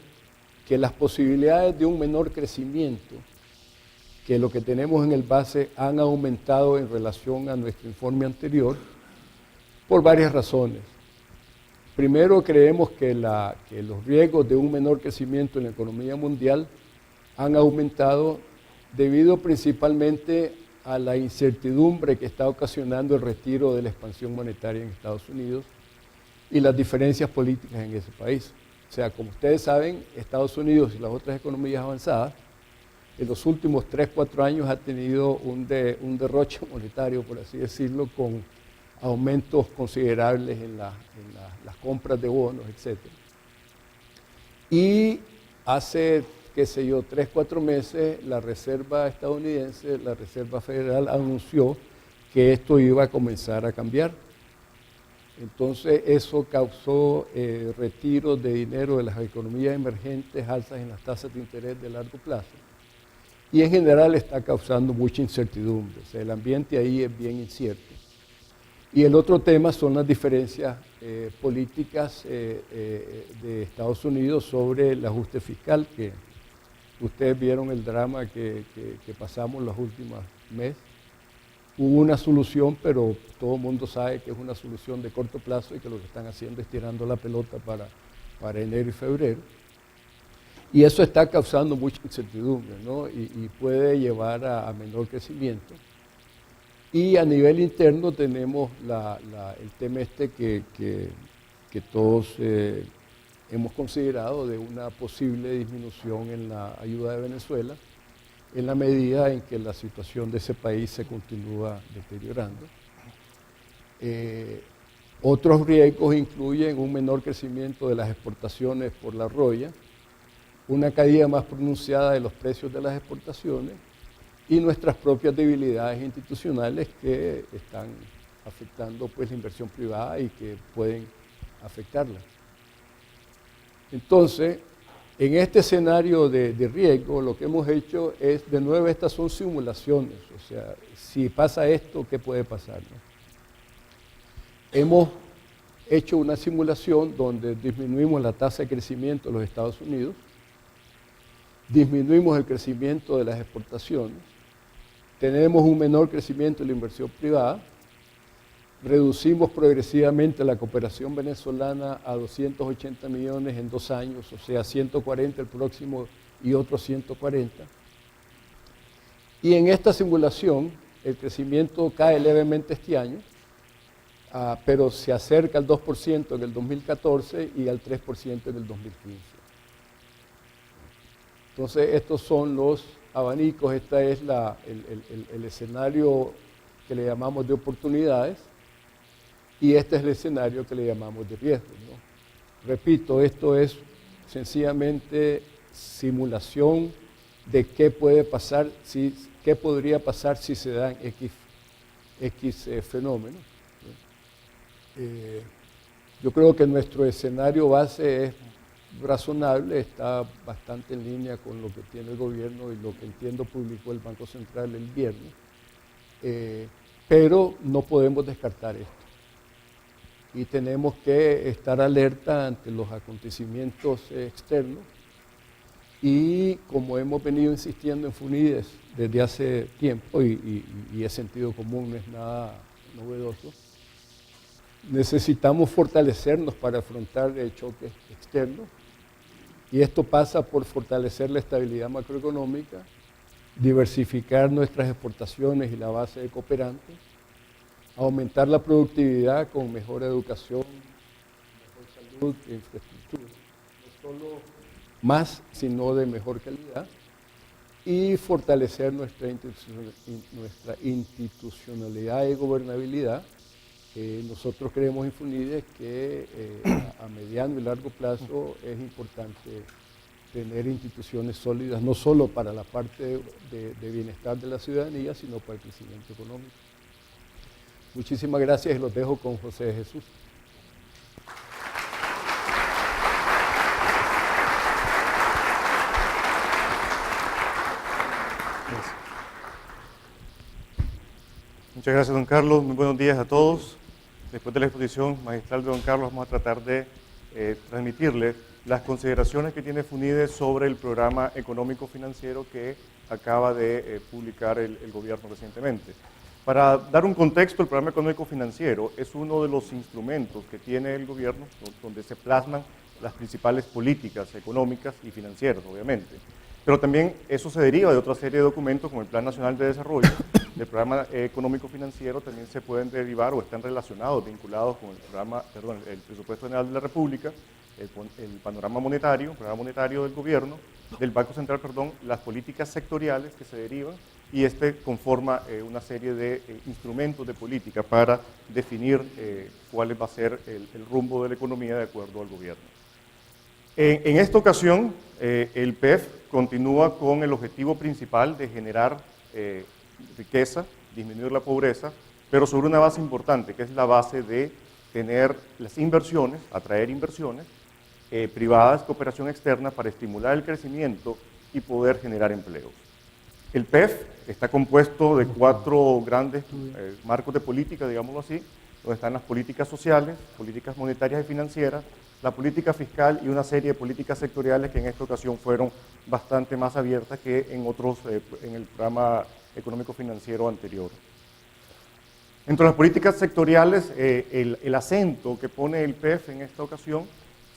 que las posibilidades de un menor crecimiento que lo que tenemos en el base han aumentado en relación a nuestro informe anterior por varias razones. Primero, creemos que los riesgos de un menor crecimiento en la economía mundial han aumentado debido principalmente a la incertidumbre que está ocasionando el retiro de la expansión monetaria en Estados Unidos y las diferencias políticas en ese país. O sea, como ustedes saben, Estados Unidos y las otras economías avanzadas en los últimos 3-4 años ha tenido un derroche monetario, por así decirlo, con aumentos considerables en las compras de bonos, etc. Y hace, 3-4 meses, la Reserva estadounidense, la Reserva Federal, anunció que esto iba a comenzar a cambiar. Entonces eso causó retiro de dinero de las economías emergentes, alzas en las tasas de interés de largo plazo. Y en general está causando mucha incertidumbre, o sea, el ambiente ahí es bien incierto. Y el otro tema son las diferencias políticas de Estados Unidos sobre el ajuste fiscal, que ustedes vieron el drama que pasamos los últimos meses. Hubo una solución, pero todo el mundo sabe que es una solución de corto plazo y que lo que están haciendo es tirando la pelota para enero y febrero. Y eso está causando mucha incertidumbre, ¿no? Y puede llevar a menor crecimiento. Y a nivel interno tenemos el tema que todos hemos considerado de una posible disminución en la ayuda de Venezuela, en la medida en que la situación de ese país se continúa deteriorando. Otros riesgos incluyen un menor crecimiento de las exportaciones por la roya, una caída más pronunciada de los precios de las exportaciones y nuestras propias debilidades institucionales que están afectando pues, la inversión privada y que pueden afectarla. Entonces, en este escenario de riesgo, lo que hemos hecho es, de nuevo, estas son simulaciones, o sea, si pasa esto, ¿qué puede pasar? ¿No? Hemos hecho una simulación donde disminuimos la tasa de crecimiento de los Estados Unidos, disminuimos el crecimiento de las exportaciones, tenemos un menor crecimiento de la inversión privada, reducimos progresivamente la cooperación venezolana a 280 millones en 2 años, o sea, 140 el próximo y otros 140. Y en esta simulación, el crecimiento cae levemente este año, pero se acerca al 2% en el 2014 y al 3% en el 2015. Entonces, estos son los abanicos, este es el escenario que le llamamos de oportunidades y este es el escenario que le llamamos de riesgo, ¿no? Repito, esto es sencillamente simulación de qué puede pasar, qué podría pasar si se dan X fenómenos. Yo creo que nuestro escenario base es razonable, está bastante en línea con lo que tiene el gobierno y lo que entiendo publicó el Banco Central el viernes, pero no podemos descartar esto. Y tenemos que estar alerta ante los acontecimientos externos y como hemos venido insistiendo en FUNIDES desde hace tiempo y es sentido común, no es nada novedoso, necesitamos fortalecernos para afrontar choques externos y esto pasa por fortalecer la estabilidad macroeconómica, diversificar nuestras exportaciones y la base de cooperantes, aumentar la productividad con mejor educación, mejor salud e infraestructura, no solo más, sino de mejor calidad, y fortalecer nuestra institucionalidad y gobernabilidad. Nosotros creemos en FUNIDES que a mediano y largo plazo es importante tener instituciones sólidas, no solo para la parte de bienestar de la ciudadanía, sino para el crecimiento económico. Muchísimas gracias y los dejo con José de Jesús. Muchas gracias, don Carlos. Muy buenos días a todos. Después de la exposición magistral de don Carlos, vamos a tratar de transmitirle las consideraciones que tiene FUNIDES sobre el programa económico-financiero que acaba de publicar el gobierno recientemente. Para dar un contexto, el programa económico-financiero es uno de los instrumentos que tiene el gobierno donde se plasman las principales políticas económicas y financieras, obviamente. Pero también eso se deriva de otra serie de documentos como el Plan Nacional de Desarrollo, del programa económico-financiero también se pueden derivar o están relacionados, vinculados con el presupuesto general de la República, el panorama monetario, el programa monetario del gobierno, del Banco Central, las políticas sectoriales que se derivan y conforma una serie de instrumentos de política para definir cuál va a ser el rumbo de la economía de acuerdo al gobierno. En esta ocasión, el PEF continúa con el objetivo principal de generar riqueza, disminuir la pobreza, pero sobre una base importante, que es la base de tener las inversiones, atraer inversiones privadas, cooperación externa para estimular el crecimiento y poder generar empleos. El PEF está compuesto de 4 grandes marcos de política, digámoslo así, donde están las políticas sociales, políticas monetarias y financieras, la política fiscal y una serie de políticas sectoriales que en esta ocasión fueron bastante más abiertas que en el programa económico-financiero anterior. Entre las políticas sectoriales, el acento que pone el PEF en esta ocasión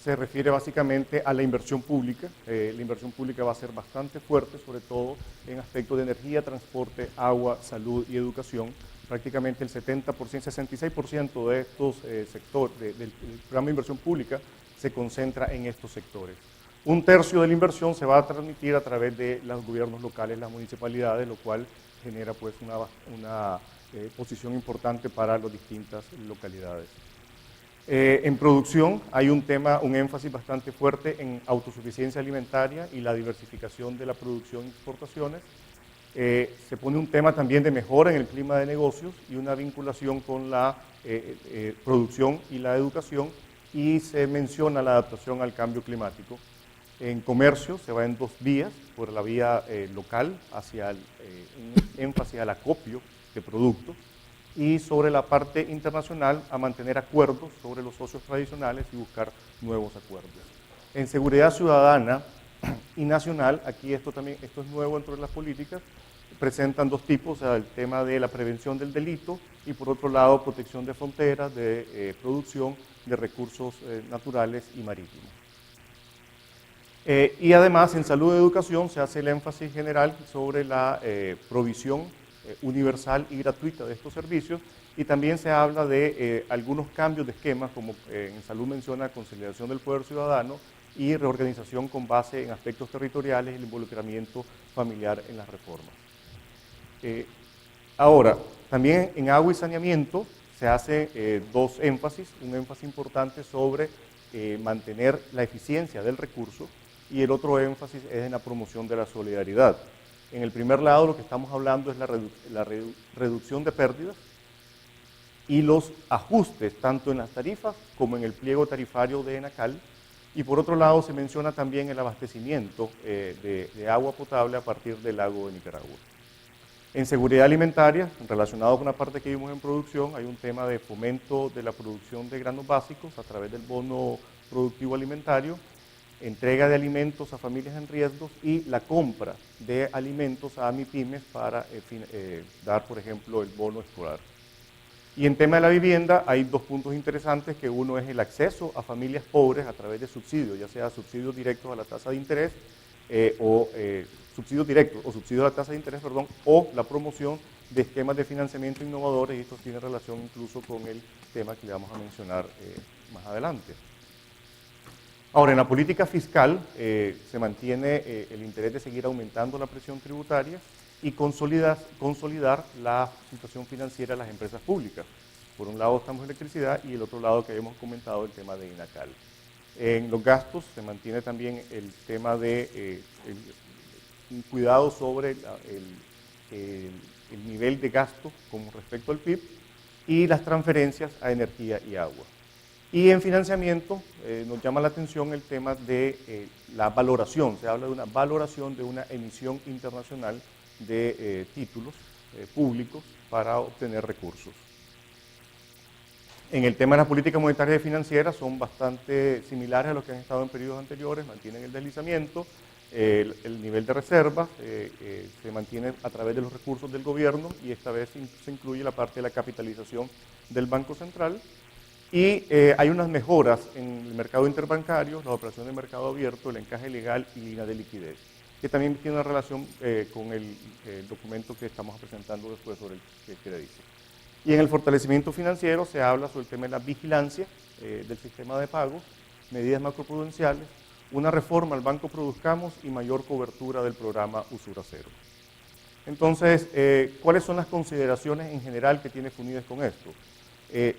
se refiere básicamente a la inversión pública. La inversión pública va a ser bastante fuerte, sobre todo en aspectos de energía, transporte, agua, salud y educación. Prácticamente el 70%, 66% de estos sectores del programa de inversión pública se concentra en estos sectores. 1/3 de la inversión se va a transmitir a través de los gobiernos locales, las municipalidades, lo cual genera pues una posición importante para las distintas localidades. En producción hay un énfasis bastante fuerte en autosuficiencia alimentaria y la diversificación de la producción y exportaciones. Se pone un tema también de mejora en el clima de negocios y una vinculación con la producción y la educación, y se menciona la adaptación al cambio climático. En comercio se va en 2 vías, por la vía local, hacia un énfasis al acopio de productos, y sobre la parte internacional a mantener acuerdos sobre los socios tradicionales y buscar nuevos acuerdos. En seguridad ciudadana y nacional. Aquí esto es nuevo dentro de las políticas. Presentan dos tipos, o sea, el tema de la prevención del delito y por otro lado protección de fronteras, de producción de recursos naturales y marítimos. Y además en salud y educación se hace el énfasis general sobre la provisión universal y gratuita de estos servicios y también se habla de algunos cambios de esquemas, como en salud menciona consolidación del poder ciudadano y reorganización con base en aspectos territoriales y el involucramiento familiar en las reformas. Ahora, también en agua y saneamiento se hace dos énfasis, un énfasis importante sobre mantener la eficiencia del recurso y el otro énfasis es en la promoción de la solidaridad. En el primer lado lo que estamos hablando es la reducción de pérdidas y los ajustes tanto en las tarifas como en el pliego tarifario de ENACAL y por otro lado se menciona también el abastecimiento de agua potable a partir del lago de Nicaragua. En seguridad alimentaria, relacionado con la parte que vimos en producción, hay un tema de fomento de la producción de granos básicos a través del bono productivo alimentario, entrega de alimentos a familias en riesgo y la compra de alimentos a MIPYMES para dar, por ejemplo, el bono escolar. Y en tema de la vivienda hay dos puntos interesantes, que uno es el acceso a familias pobres a través de subsidios, ya sea subsidios directos a la tasa de interés subsidios directos o subsidios a la tasa de interés, perdón, o la promoción de esquemas de financiamiento innovadores, y esto tiene relación incluso con el tema que le vamos a mencionar más adelante. Ahora, en la política fiscal se mantiene el interés de seguir aumentando la presión tributaria y consolidar la situación financiera de las empresas públicas. Por un lado estamos en electricidad y el otro lado que hemos comentado el tema de INACAL. En los gastos se mantiene también el tema de un cuidado sobre el nivel de gasto con respecto al PIB y las transferencias a energía y agua. Y en financiamiento nos llama la atención el tema de la valoración, se habla de una valoración de una emisión internacional de títulos públicos para obtener recursos. En el tema de las políticas monetarias y financieras son bastante similares a los que han estado en periodos anteriores, mantienen el deslizamiento, el nivel de reserva se mantiene a través de los recursos del gobierno y esta vez se incluye la parte de la capitalización del Banco Central y hay unas mejoras en el mercado interbancario, las operaciones de mercado abierto, el encaje legal y línea de liquidez, que también tiene una relación con el documento que estamos presentando después sobre el crédito. Y en el fortalecimiento financiero se habla sobre el tema de la vigilancia del sistema de pagos, medidas macroprudenciales, una reforma al Banco Produzcamos y mayor cobertura del programa Usura Cero. Entonces, ¿cuáles son las consideraciones en general que tiene FUNIDES con esto?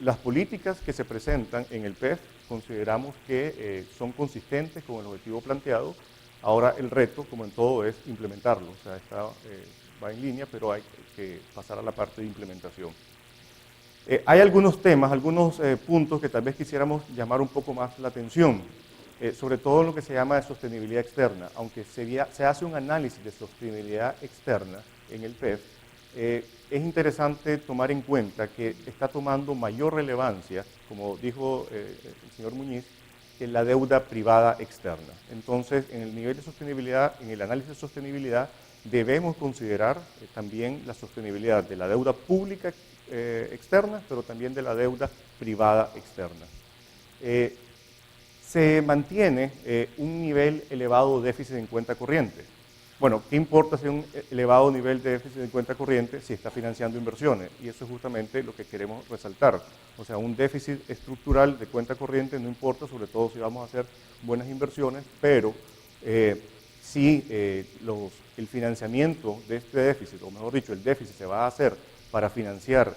Las políticas que se presentan en el PEF consideramos que son consistentes con el objetivo planteado. Ahora el reto, como en todo, es implementarlo. O sea, va en línea, pero hay que pasar a la parte de implementación. Hay algunos temas, algunos puntos que tal vez quisiéramos llamar un poco más la atención, sobre todo lo que se llama de sostenibilidad externa. Aunque se hace un análisis de sostenibilidad externa en el PEF, es interesante tomar en cuenta que está tomando mayor relevancia, como dijo el señor Muñiz, que la deuda privada externa. Entonces, en el nivel de sostenibilidad, en el análisis de sostenibilidad, debemos considerar también la sostenibilidad de la deuda pública externa, pero también de la deuda privada externa. Se mantiene un nivel elevado de déficit en cuenta corriente. Bueno, ¿qué importa si hay un elevado nivel de déficit en cuenta corriente si está financiando inversiones? Y eso es justamente lo que queremos resaltar. O sea, un déficit estructural de cuenta corriente no importa, sobre todo si vamos a hacer buenas inversiones, pero si el financiamiento de este déficit, o mejor dicho, el déficit se va a hacer para financiar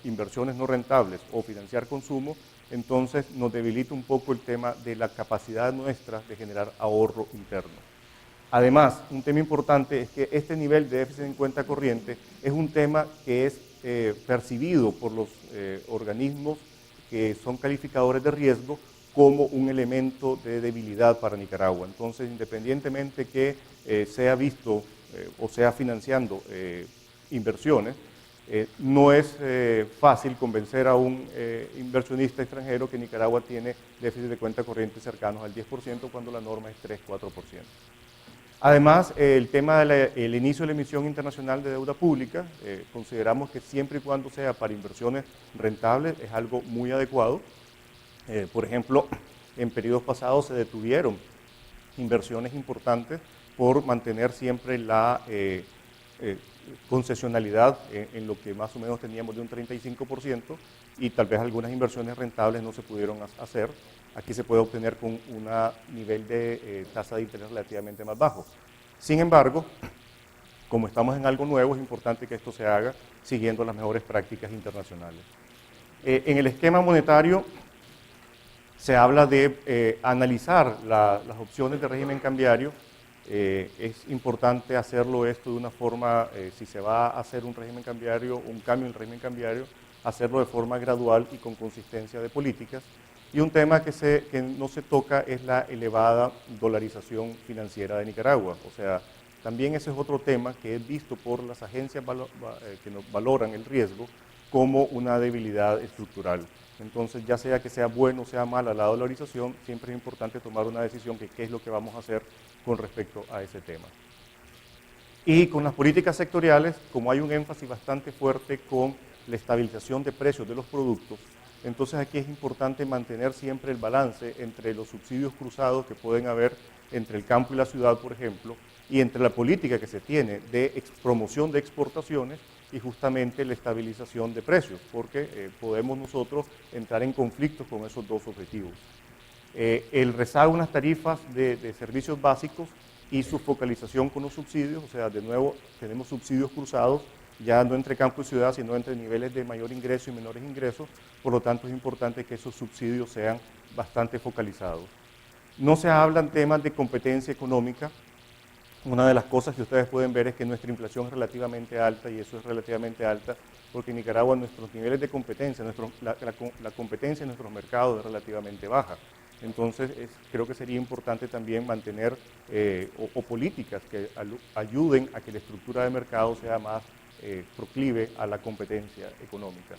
inversiones no rentables o financiar consumo, entonces nos debilita un poco el tema de la capacidad nuestra de generar ahorro interno. Además, un tema importante es que este nivel de déficit en cuenta corriente es un tema que es percibido por los organismos que son calificadores de riesgo como un elemento de debilidad para Nicaragua. Entonces, independientemente que sea visto o sea financiando inversiones, No es fácil convencer a un inversionista extranjero que Nicaragua tiene déficit de cuenta corriente cercanos al 10% cuando la norma es 3-4%. Además, el tema del inicio de la emisión internacional de deuda pública, consideramos que siempre y cuando sea para inversiones rentables es algo muy adecuado. Por ejemplo, en periodos pasados se detuvieron inversiones importantes por mantener siempre la concesionalidad en lo que más o menos teníamos de un 35% y tal vez algunas inversiones rentables no se pudieron hacer. Aquí se puede obtener con un nivel de tasa de interés relativamente más bajo. Sin embargo, como estamos en algo nuevo, es importante que esto se haga siguiendo las mejores prácticas internacionales. En el esquema monetario se habla de analizar las opciones de régimen cambiario. Es importante hacerlo esto de una forma, si se va a hacer un régimen cambiario, un cambio en el régimen cambiario, hacerlo de forma gradual y con consistencia de políticas. Y un tema que no se toca es la elevada dolarización financiera de Nicaragua. O sea, también ese es otro tema que es visto por las agencias que nos valoran el riesgo como una debilidad estructural. Entonces, ya sea que sea bueno o sea mala la dolarización, siempre es importante tomar una decisión de qué es lo que vamos a hacer con respecto a ese tema. Y con las políticas sectoriales, como hay un énfasis bastante fuerte con la estabilización de precios de los productos, entonces aquí es importante mantener siempre el balance entre los subsidios cruzados que pueden haber entre el campo y la ciudad, por ejemplo, y entre la política que se tiene de promoción de exportaciones y justamente la estabilización de precios, porque podemos nosotros entrar en conflictos con esos dos objetivos. El rezago en las tarifas de servicios básicos y su focalización con los subsidios, o sea, de nuevo tenemos subsidios cruzados, ya no entre campo y ciudad, sino entre niveles de mayor ingreso y menores ingresos, por lo tanto es importante que esos subsidios sean bastante focalizados. No se hablan temas de competencia económica. Una de las cosas que ustedes pueden ver es que nuestra inflación es relativamente alta, y eso es relativamente alta porque en Nicaragua nuestros niveles de competencia, la competencia en nuestros mercados es relativamente baja. Entonces, creo que sería importante también mantener o políticas que ayuden a que la estructura de mercado sea más proclive a la competencia económica.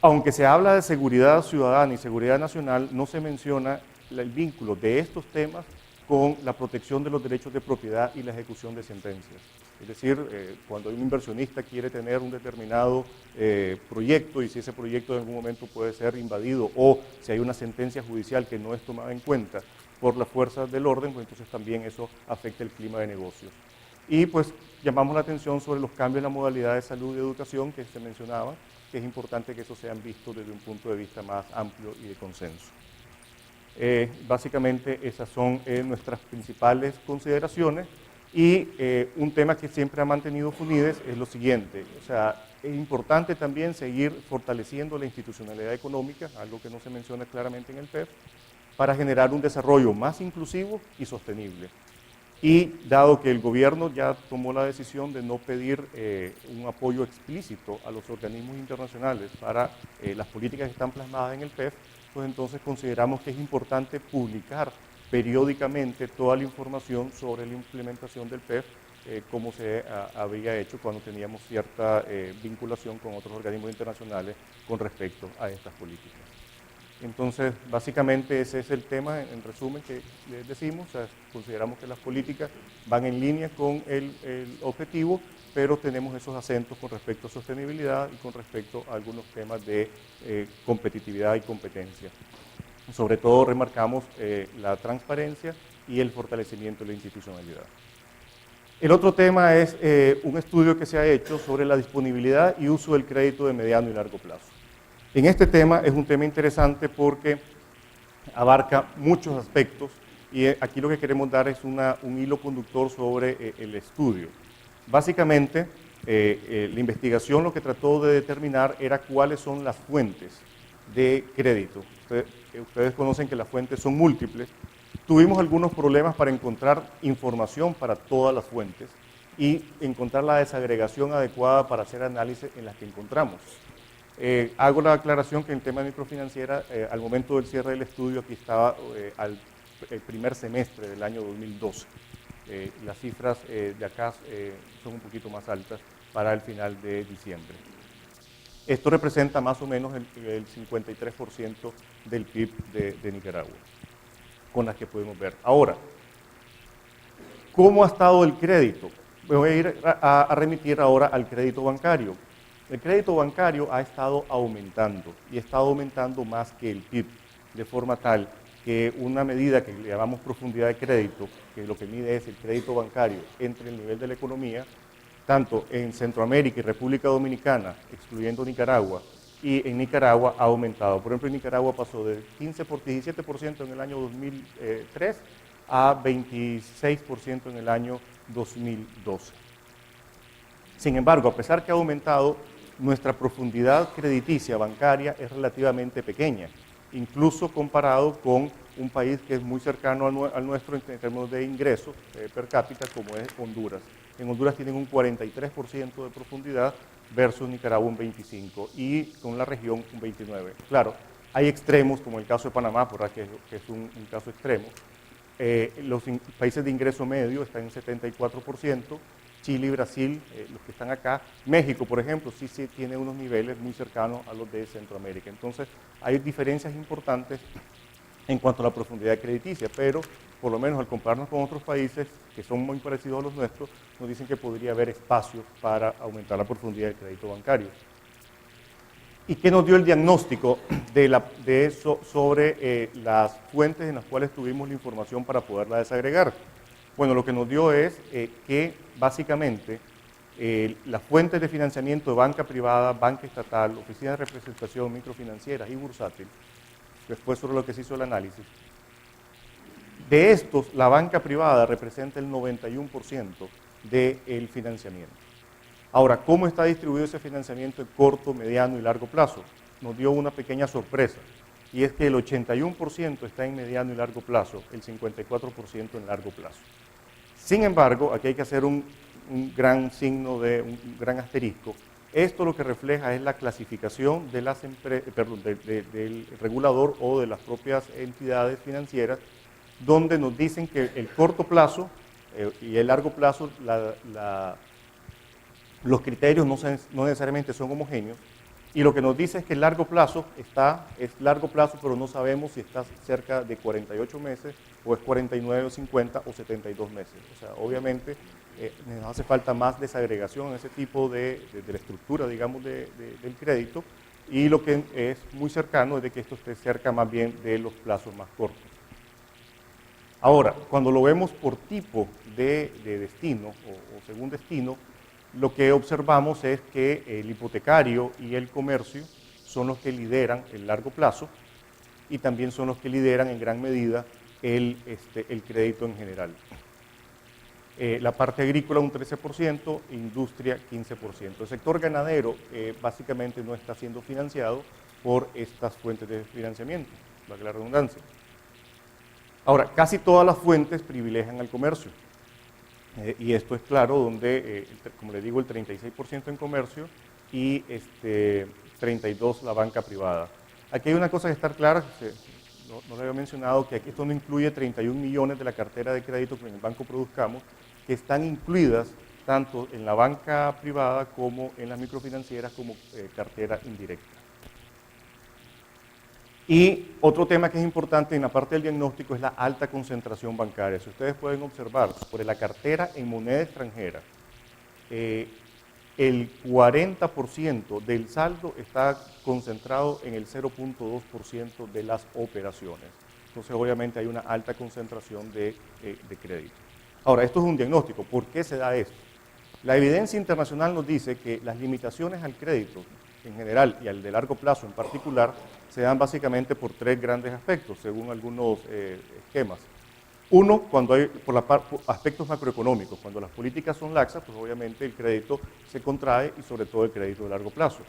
Aunque se habla de seguridad ciudadana y seguridad nacional, no se menciona el vínculo de estos temas con la protección de los derechos de propiedad y la ejecución de sentencias. Es decir, cuando un inversionista quiere tener un determinado proyecto y si ese proyecto en algún momento puede ser invadido o si hay una sentencia judicial que no es tomada en cuenta por las fuerzas del orden, pues entonces también eso afecta el clima de negocios. Y pues llamamos la atención sobre los cambios en la modalidad de salud y educación que se mencionaba, que es importante que eso sean vistos desde un punto de vista más amplio y de consenso. Básicamente esas son nuestras principales consideraciones y un tema que siempre ha mantenido FUNIDES es lo siguiente, o sea, es importante también seguir fortaleciendo la institucionalidad económica, algo que no se menciona claramente en el PEF, para generar un desarrollo más inclusivo y sostenible. Y dado que el gobierno ya tomó la decisión de no pedir un apoyo explícito a los organismos internacionales para las políticas que están plasmadas en el PEF, pues entonces consideramos que es importante publicar periódicamente toda la información sobre la implementación del PEF, como se había hecho cuando teníamos cierta vinculación con otros organismos internacionales con respecto a estas políticas. Entonces, básicamente ese es el tema, en resumen, que les decimos. O sea, consideramos que las políticas van en línea con el objetivo, pero tenemos esos acentos con respecto a sostenibilidad y con respecto a algunos temas de competitividad y competencia. Sobre todo remarcamos la transparencia y el fortalecimiento de la institucionalidad. El otro tema es un estudio que se ha hecho sobre la disponibilidad y uso del crédito de mediano y largo plazo. En este tema es un tema interesante porque abarca muchos aspectos y aquí lo que queremos dar es un hilo conductor sobre el estudio. Básicamente, la investigación lo que trató de determinar era cuáles son las fuentes de crédito. Ustedes conocen que las fuentes son múltiples. Tuvimos algunos problemas para encontrar información para todas las fuentes y encontrar la desagregación adecuada para hacer análisis en las que encontramos. Hago la aclaración que en tema de microfinanciera, al momento del cierre del estudio, aquí estaba el primer semestre del año 2012. Las cifras de acá son un poquito más altas, para el final de diciembre. Esto representa más o menos el 53% del PIB de Nicaragua, con las que podemos ver. Ahora, ¿cómo ha estado el crédito? Me voy a ir a remitir ahora al crédito bancario. El crédito bancario ha estado aumentando y ha estado aumentando más que el PIB, de forma tal que una medida que le llamamos profundidad de crédito, que lo que mide es el crédito bancario entre el nivel de la economía, tanto en Centroamérica y República Dominicana, excluyendo Nicaragua, y en Nicaragua ha aumentado. Por ejemplo, en Nicaragua pasó de 17% en el año 2003 a 26% en el año 2012. Sin embargo, a pesar que ha aumentado, nuestra profundidad crediticia bancaria es relativamente pequeña, incluso comparado con un país que es muy cercano al nuestro en términos de ingresos per cápita, como es Honduras. En Honduras tienen un 43% de profundidad versus Nicaragua un 25% y con la región un 29%. Claro, hay extremos, como el caso de Panamá, que es un caso extremo. Los países de ingreso medio están en 74%, Chile y Brasil, los que están acá. México, por ejemplo, sí tiene unos niveles muy cercanos a los de Centroamérica. Entonces, hay diferencias importantes en cuanto a la profundidad crediticia, pero por lo menos al compararnos con otros países que son muy parecidos a los nuestros, nos dicen que podría haber espacio para aumentar la profundidad del crédito bancario. ¿Y qué nos dio el diagnóstico de eso sobre las fuentes en las cuales tuvimos la información para poderla desagregar? Bueno, lo que nos dio es que básicamente las fuentes de financiamiento de banca privada, banca estatal, oficinas de representación, microfinancieras y bursátil, después sobre lo que se hizo el análisis, de estos la banca privada representa el 91% del financiamiento. Ahora, ¿cómo está distribuido ese financiamiento en corto, mediano y largo plazo? Nos dio una pequeña sorpresa, y es que el 81% está en mediano y largo plazo, el 54% en largo plazo. Sin embargo, aquí hay que hacer un gran signo, un gran asterisco. Esto lo que refleja es la clasificación de del regulador o de las propias entidades financieras, donde nos dicen que el corto plazo y el largo plazo, los criterios no necesariamente son homogéneos, y lo que nos dice es que el largo plazo es largo plazo, pero no sabemos si está cerca de 48 meses, o es 49, o 50, o 72 meses. O sea, obviamente nos hace falta más desagregación en ese tipo de la estructura, digamos, del crédito, y lo que es muy cercano es de que esto esté cerca más bien de los plazos más cortos. Ahora, cuando lo vemos por tipo de destino o según destino, lo que observamos es que el hipotecario y el comercio son los que lideran el largo plazo y también son los que lideran en gran medida el crédito en general. La parte agrícola un 13%, industria 15%. El sector ganadero básicamente no está siendo financiado por estas fuentes de financiamiento, valga la redundancia. Ahora, casi todas las fuentes privilegian al comercio. Y esto es claro, donde, como les digo, el 36% en comercio y 32% la banca privada. Aquí hay una cosa que está clara, no lo había mencionado, que aquí esto no incluye 31 millones de la cartera de crédito que en el Banco Produzcamos, que están incluidas tanto en la banca privada como en las microfinancieras como cartera indirecta. Y otro tema que es importante en la parte del diagnóstico es la alta concentración bancaria. Si ustedes pueden observar, sobre la cartera en moneda extranjera, el 40% del saldo está concentrado en el 0.2% de las operaciones. Entonces, obviamente, hay una alta concentración de crédito. Ahora, esto es un diagnóstico. ¿Por qué se da esto? La evidencia internacional nos dice que las limitaciones al crédito en general y al de largo plazo en particular se dan básicamente por tres grandes aspectos, según algunos esquemas. Uno, cuando hay por aspectos macroeconómicos, cuando las políticas son laxas, pues obviamente el crédito se contrae y sobre todo el crédito de largo plazo.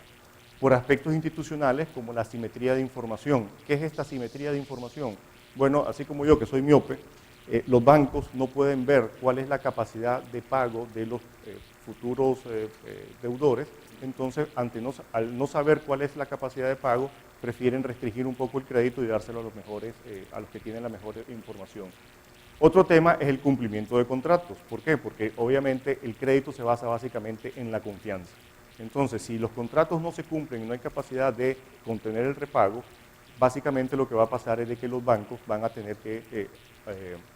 Por aspectos institucionales como la asimetría de información. ¿Qué es esta asimetría de información? Bueno, así como yo que soy miope, los bancos no pueden ver cuál es la capacidad de pago de los futuros deudores, entonces al no saber cuál es la capacidad de pago, prefieren restringir un poco el crédito y dárselo a los mejores, a los que tienen la mejor información. Otro tema es el cumplimiento de contratos. ¿Por qué? Porque obviamente el crédito se basa básicamente en la confianza. Entonces, si los contratos no se cumplen y no hay capacidad de contener el repago, básicamente lo que va a pasar es de que los bancos van a tener que,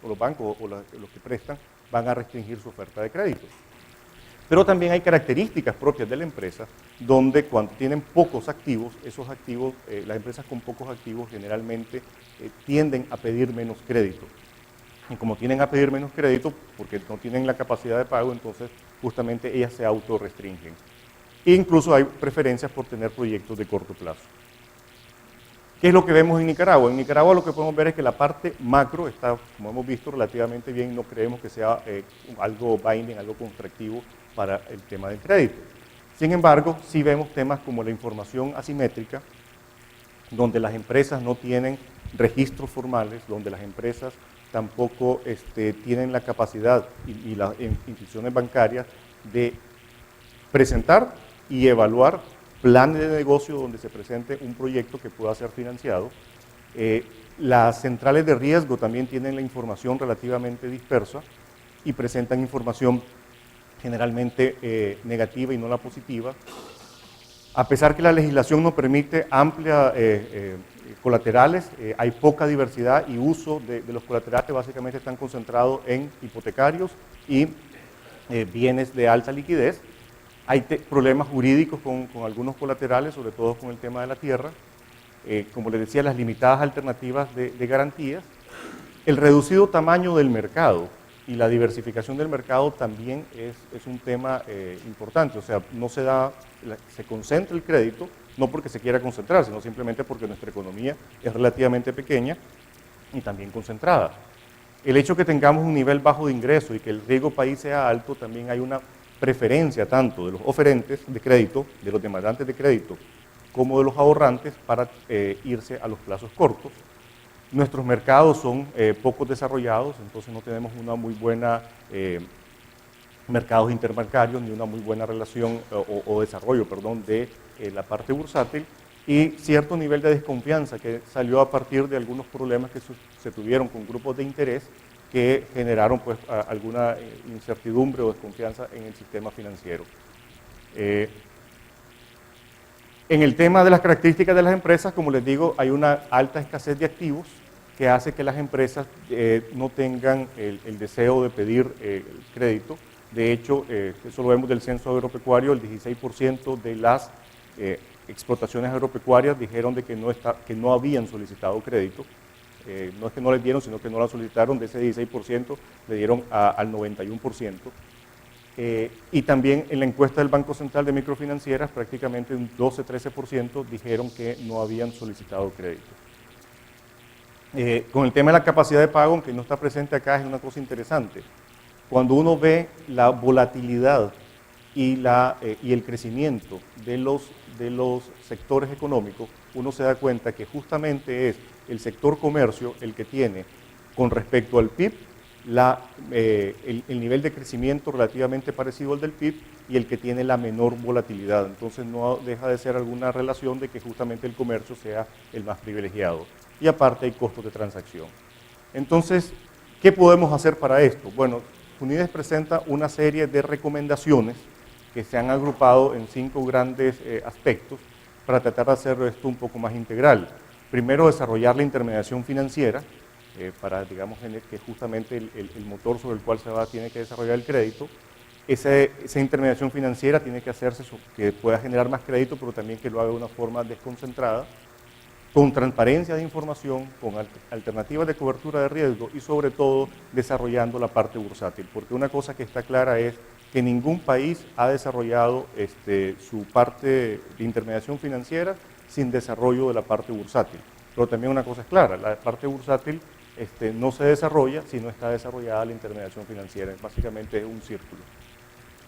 o los bancos o los que prestan, van a restringir su oferta de crédito. Pero también hay características propias de la empresa, donde cuando tienen pocos activos, esos activos, las empresas con pocos activos generalmente tienden a pedir menos crédito. Y como tienden a pedir menos crédito, porque no tienen la capacidad de pago, entonces justamente ellas se autorrestringen. E incluso hay preferencias por tener proyectos de corto plazo. ¿Qué es lo que vemos en Nicaragua? En Nicaragua lo que podemos ver es que la parte macro está, como hemos visto, relativamente bien. No creemos que sea algo binding, algo contractivo para el tema del crédito. Sin embargo, sí vemos temas como la información asimétrica, donde las empresas no tienen registros formales, donde las empresas tampoco tienen la capacidad y las instituciones bancarias de presentar y evaluar planes de negocio donde se presente un proyecto que pueda ser financiado. Las centrales de riesgo también tienen la información relativamente dispersa y presentan información generalmente negativa y no la positiva. A pesar que la legislación no permite amplias colaterales, hay poca diversidad y uso de los colaterales, básicamente están concentrados en hipotecarios y bienes de alta liquidez. Hay problemas jurídicos con algunos colaterales, sobre todo con el tema de la tierra. Como les decía, las limitadas alternativas de garantías. El reducido tamaño del mercado y la diversificación del mercado también es un tema importante. O sea, no se concentra el crédito, no porque se quiera concentrar, sino simplemente porque nuestra economía es relativamente pequeña y también concentrada. El hecho que tengamos un nivel bajo de ingreso y que el riesgo país sea alto, también hay una preferencia tanto de los oferentes de crédito, de los demandantes de crédito, como de los ahorrantes para irse a los plazos cortos. Nuestros mercados son poco desarrollados, entonces no tenemos una muy buena mercados interbancarios ni una muy buena relación o desarrollo, perdón, de la parte bursátil y cierto nivel de desconfianza que salió a partir de algunos problemas que se tuvieron con grupos de interés que generaron pues, alguna incertidumbre o desconfianza en el sistema financiero. En el tema de las características de las empresas, como les digo, hay una alta escasez de activos que hace que las empresas no tengan el deseo de pedir crédito. De hecho, eso lo vemos del censo agropecuario, el 16% de las explotaciones agropecuarias dijeron de que no habían solicitado crédito. No es que no les dieron, sino que no la solicitaron. De ese 16% le dieron al 91%. Y también en la encuesta del Banco Central de Microfinancieras, prácticamente un 12-13% dijeron que no habían solicitado crédito. Con el tema de la capacidad de pago, aunque no está presente acá, es una cosa interesante. Cuando uno ve la volatilidad y el crecimiento de los sectores económicos, uno se da cuenta que justamente es el sector comercio el que tiene, con respecto al PIB, el nivel de crecimiento relativamente parecido al del PIB y el que tiene la menor volatilidad. Entonces no deja de ser alguna relación de que justamente el comercio sea el más privilegiado. Y aparte hay costos de transacción. Entonces, ¿qué podemos hacer para esto? Bueno, FUNIDES presenta una serie de recomendaciones que se han agrupado en 5 grandes aspectos para tratar de hacer esto un poco más integral. Primero, desarrollar la intermediación financiera, para, digamos, que justamente el motor sobre el cual tiene que desarrollar el crédito. Esa intermediación financiera tiene que hacerse que pueda generar más crédito, pero también que lo haga de una forma desconcentrada, con transparencia de información, con alternativas de cobertura de riesgo y sobre todo desarrollando la parte bursátil, porque una cosa que está clara es que ningún país ha desarrollado su parte de intermediación financiera sin desarrollo de la parte bursátil. Pero también una cosa es clara, la parte bursátil no se desarrolla si no está desarrollada la intermediación financiera, básicamente es un círculo.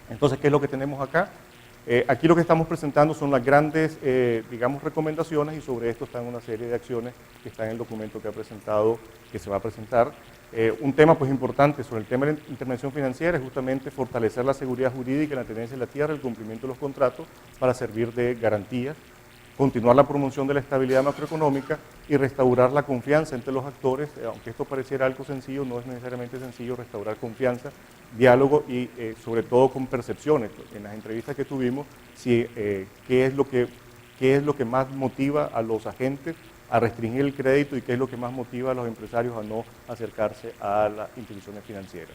Entonces, ¿qué es lo que tenemos acá? Aquí lo que estamos presentando son las grandes, digamos, recomendaciones y sobre esto están una serie de acciones que están en el documento que se va a presentar. Un tema pues importante sobre el tema de la intervención financiera es justamente fortalecer la seguridad jurídica en la tenencia de la tierra, el cumplimiento de los contratos para servir de garantías continuar la promoción de la estabilidad macroeconómica y restaurar la confianza entre los actores. Aunque esto pareciera algo sencillo, no es necesariamente sencillo restaurar confianza, diálogo y sobre todo con percepciones. En las entrevistas que tuvimos, qué es lo que más motiva a los agentes a restringir el crédito y qué es lo que más motiva a los empresarios a no acercarse a las instituciones financieras.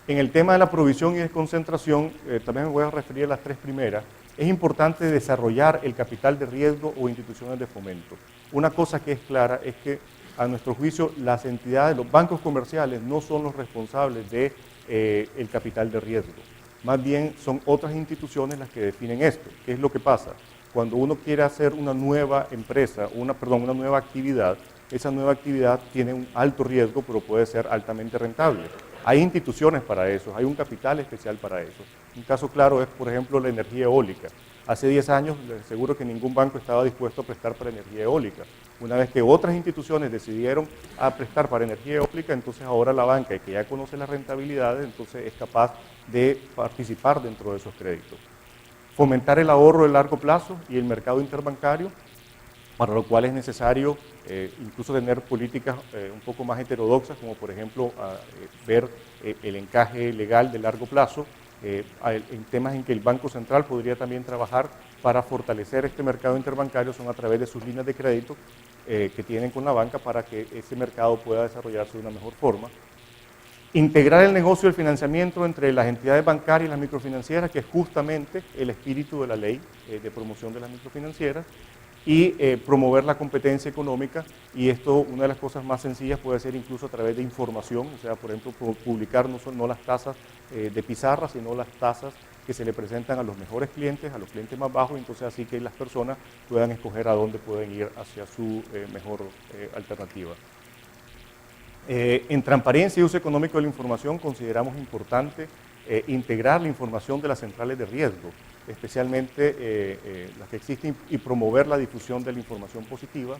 En el tema de la provisión y desconcentración, también me voy a referir a las tres primeras. Es importante desarrollar el capital de riesgo o instituciones de fomento. Una cosa que es clara es que, a nuestro juicio, las entidades, los bancos comerciales no son los responsables del capital de riesgo. Más bien son otras instituciones las que definen esto. ¿Qué es lo que pasa? Cuando uno quiere hacer una nueva empresa, una nueva actividad, esa nueva actividad tiene un alto riesgo, pero puede ser altamente rentable. Hay instituciones para eso, hay un capital especial para eso. Un caso claro es, por ejemplo, la energía eólica. Hace 10 años, les aseguro que ningún banco estaba dispuesto a prestar para energía eólica. Una vez que otras instituciones decidieron a prestar para energía eólica, entonces ahora la banca, que ya conoce las rentabilidades, entonces es capaz de participar dentro de esos créditos. Fomentar el ahorro de largo plazo y el mercado interbancario, para lo cual es necesario incluso tener políticas un poco más heterodoxas, como por ejemplo ver el encaje legal de largo plazo, en temas en que el Banco Central podría también trabajar para fortalecer este mercado interbancario, son a través de sus líneas de crédito que tienen con la banca para que ese mercado pueda desarrollarse de una mejor forma. Integrar el negocio del financiamiento entre las entidades bancarias y las microfinancieras, que es justamente el espíritu de la ley de promoción de las microfinancieras, y promover la competencia económica, y esto, una de las cosas más sencillas puede ser incluso a través de información, o sea, por ejemplo, publicar no las tasas de pizarra, sino las tasas que se le presentan a los mejores clientes, a los clientes más bajos, entonces así que las personas puedan escoger a dónde pueden ir hacia su mejor alternativa. En transparencia y uso económico de la información consideramos importante integrar la información de las centrales de riesgo, especialmente las que existen, y promover la difusión de la información positiva.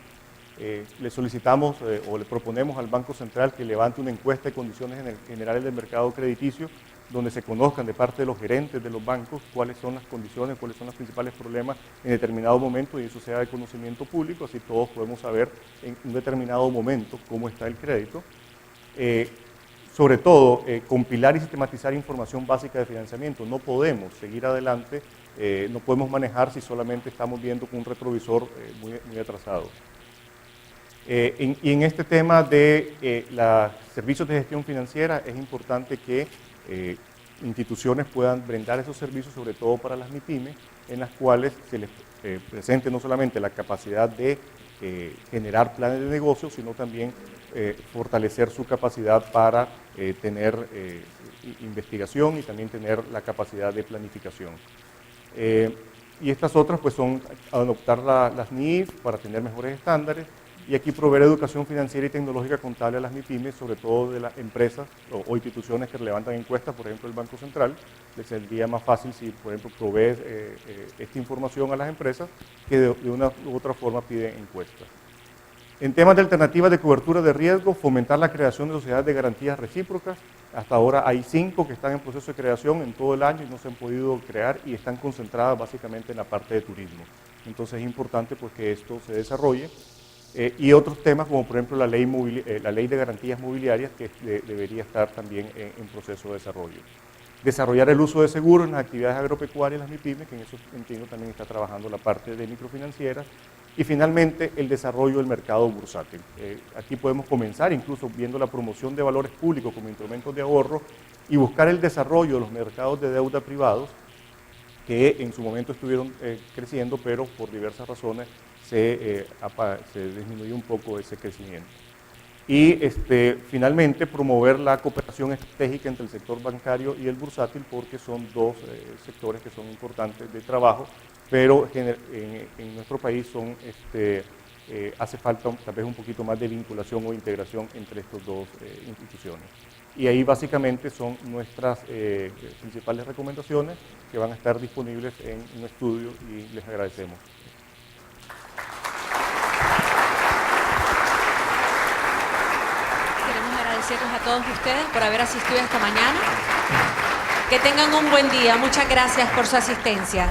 Le solicitamos o le proponemos al Banco Central que levante una encuesta de condiciones generales del mercado crediticio, donde se conozcan de parte de los gerentes de los bancos cuáles son las condiciones, cuáles son los principales problemas en determinado momento, y eso sea de conocimiento público, así todos podemos saber en un determinado momento cómo está el crédito. Sobre todo, compilar y sistematizar información básica de financiamiento. No podemos seguir adelante, no podemos manejar si solamente estamos viendo con un retrovisor muy atrasado. Y en este tema de los servicios de gestión financiera, es importante que instituciones puedan brindar esos servicios, sobre todo para las MIPYME, en las cuales se les presente no solamente la capacidad de generar planes de negocio, sino también fortalecer su capacidad para tener investigación y también tener la capacidad de planificación. Y estas otras pues son adoptar las NIF para tener mejores estándares, y aquí proveer educación financiera y tecnológica contable a las MIPYMES, sobre todo de las empresas o instituciones que levantan encuestas, por ejemplo el Banco Central. Les sería más fácil si, por ejemplo, provees esta información a las empresas que de una u otra forma piden encuestas. En temas de alternativas de cobertura de riesgo, fomentar la creación de sociedades de garantías recíprocas. Hasta ahora hay 5 que están en proceso de creación en todo el año y no se han podido crear, y están concentradas básicamente en la parte de turismo. Entonces es importante pues, que esto se desarrolle. Y otros temas como por ejemplo la ley de garantías mobiliarias, que debería estar también en proceso de desarrollo. Desarrollar el uso de seguros en las actividades agropecuarias, las MIPYMES, que en eso entiendo también está trabajando la parte de microfinancieras. Y finalmente el desarrollo del mercado bursátil. Aquí podemos comenzar incluso viendo la promoción de valores públicos como instrumentos de ahorro y buscar el desarrollo de los mercados de deuda privados, que en su momento estuvieron creciendo, pero por diversas razones se disminuyó un poco ese crecimiento. Y finalmente promover la cooperación estratégica entre el sector bancario y el bursátil, porque son dos sectores que son importantes de trabajo, pero en nuestro país hace falta tal vez un poquito más de vinculación o integración entre estas dos instituciones. Y ahí básicamente son nuestras principales recomendaciones, que van a estar disponibles en un estudio, y les agradecemos. Queremos agradecerles a todos ustedes por haber asistido esta mañana. Que tengan un buen día. Muchas gracias por su asistencia.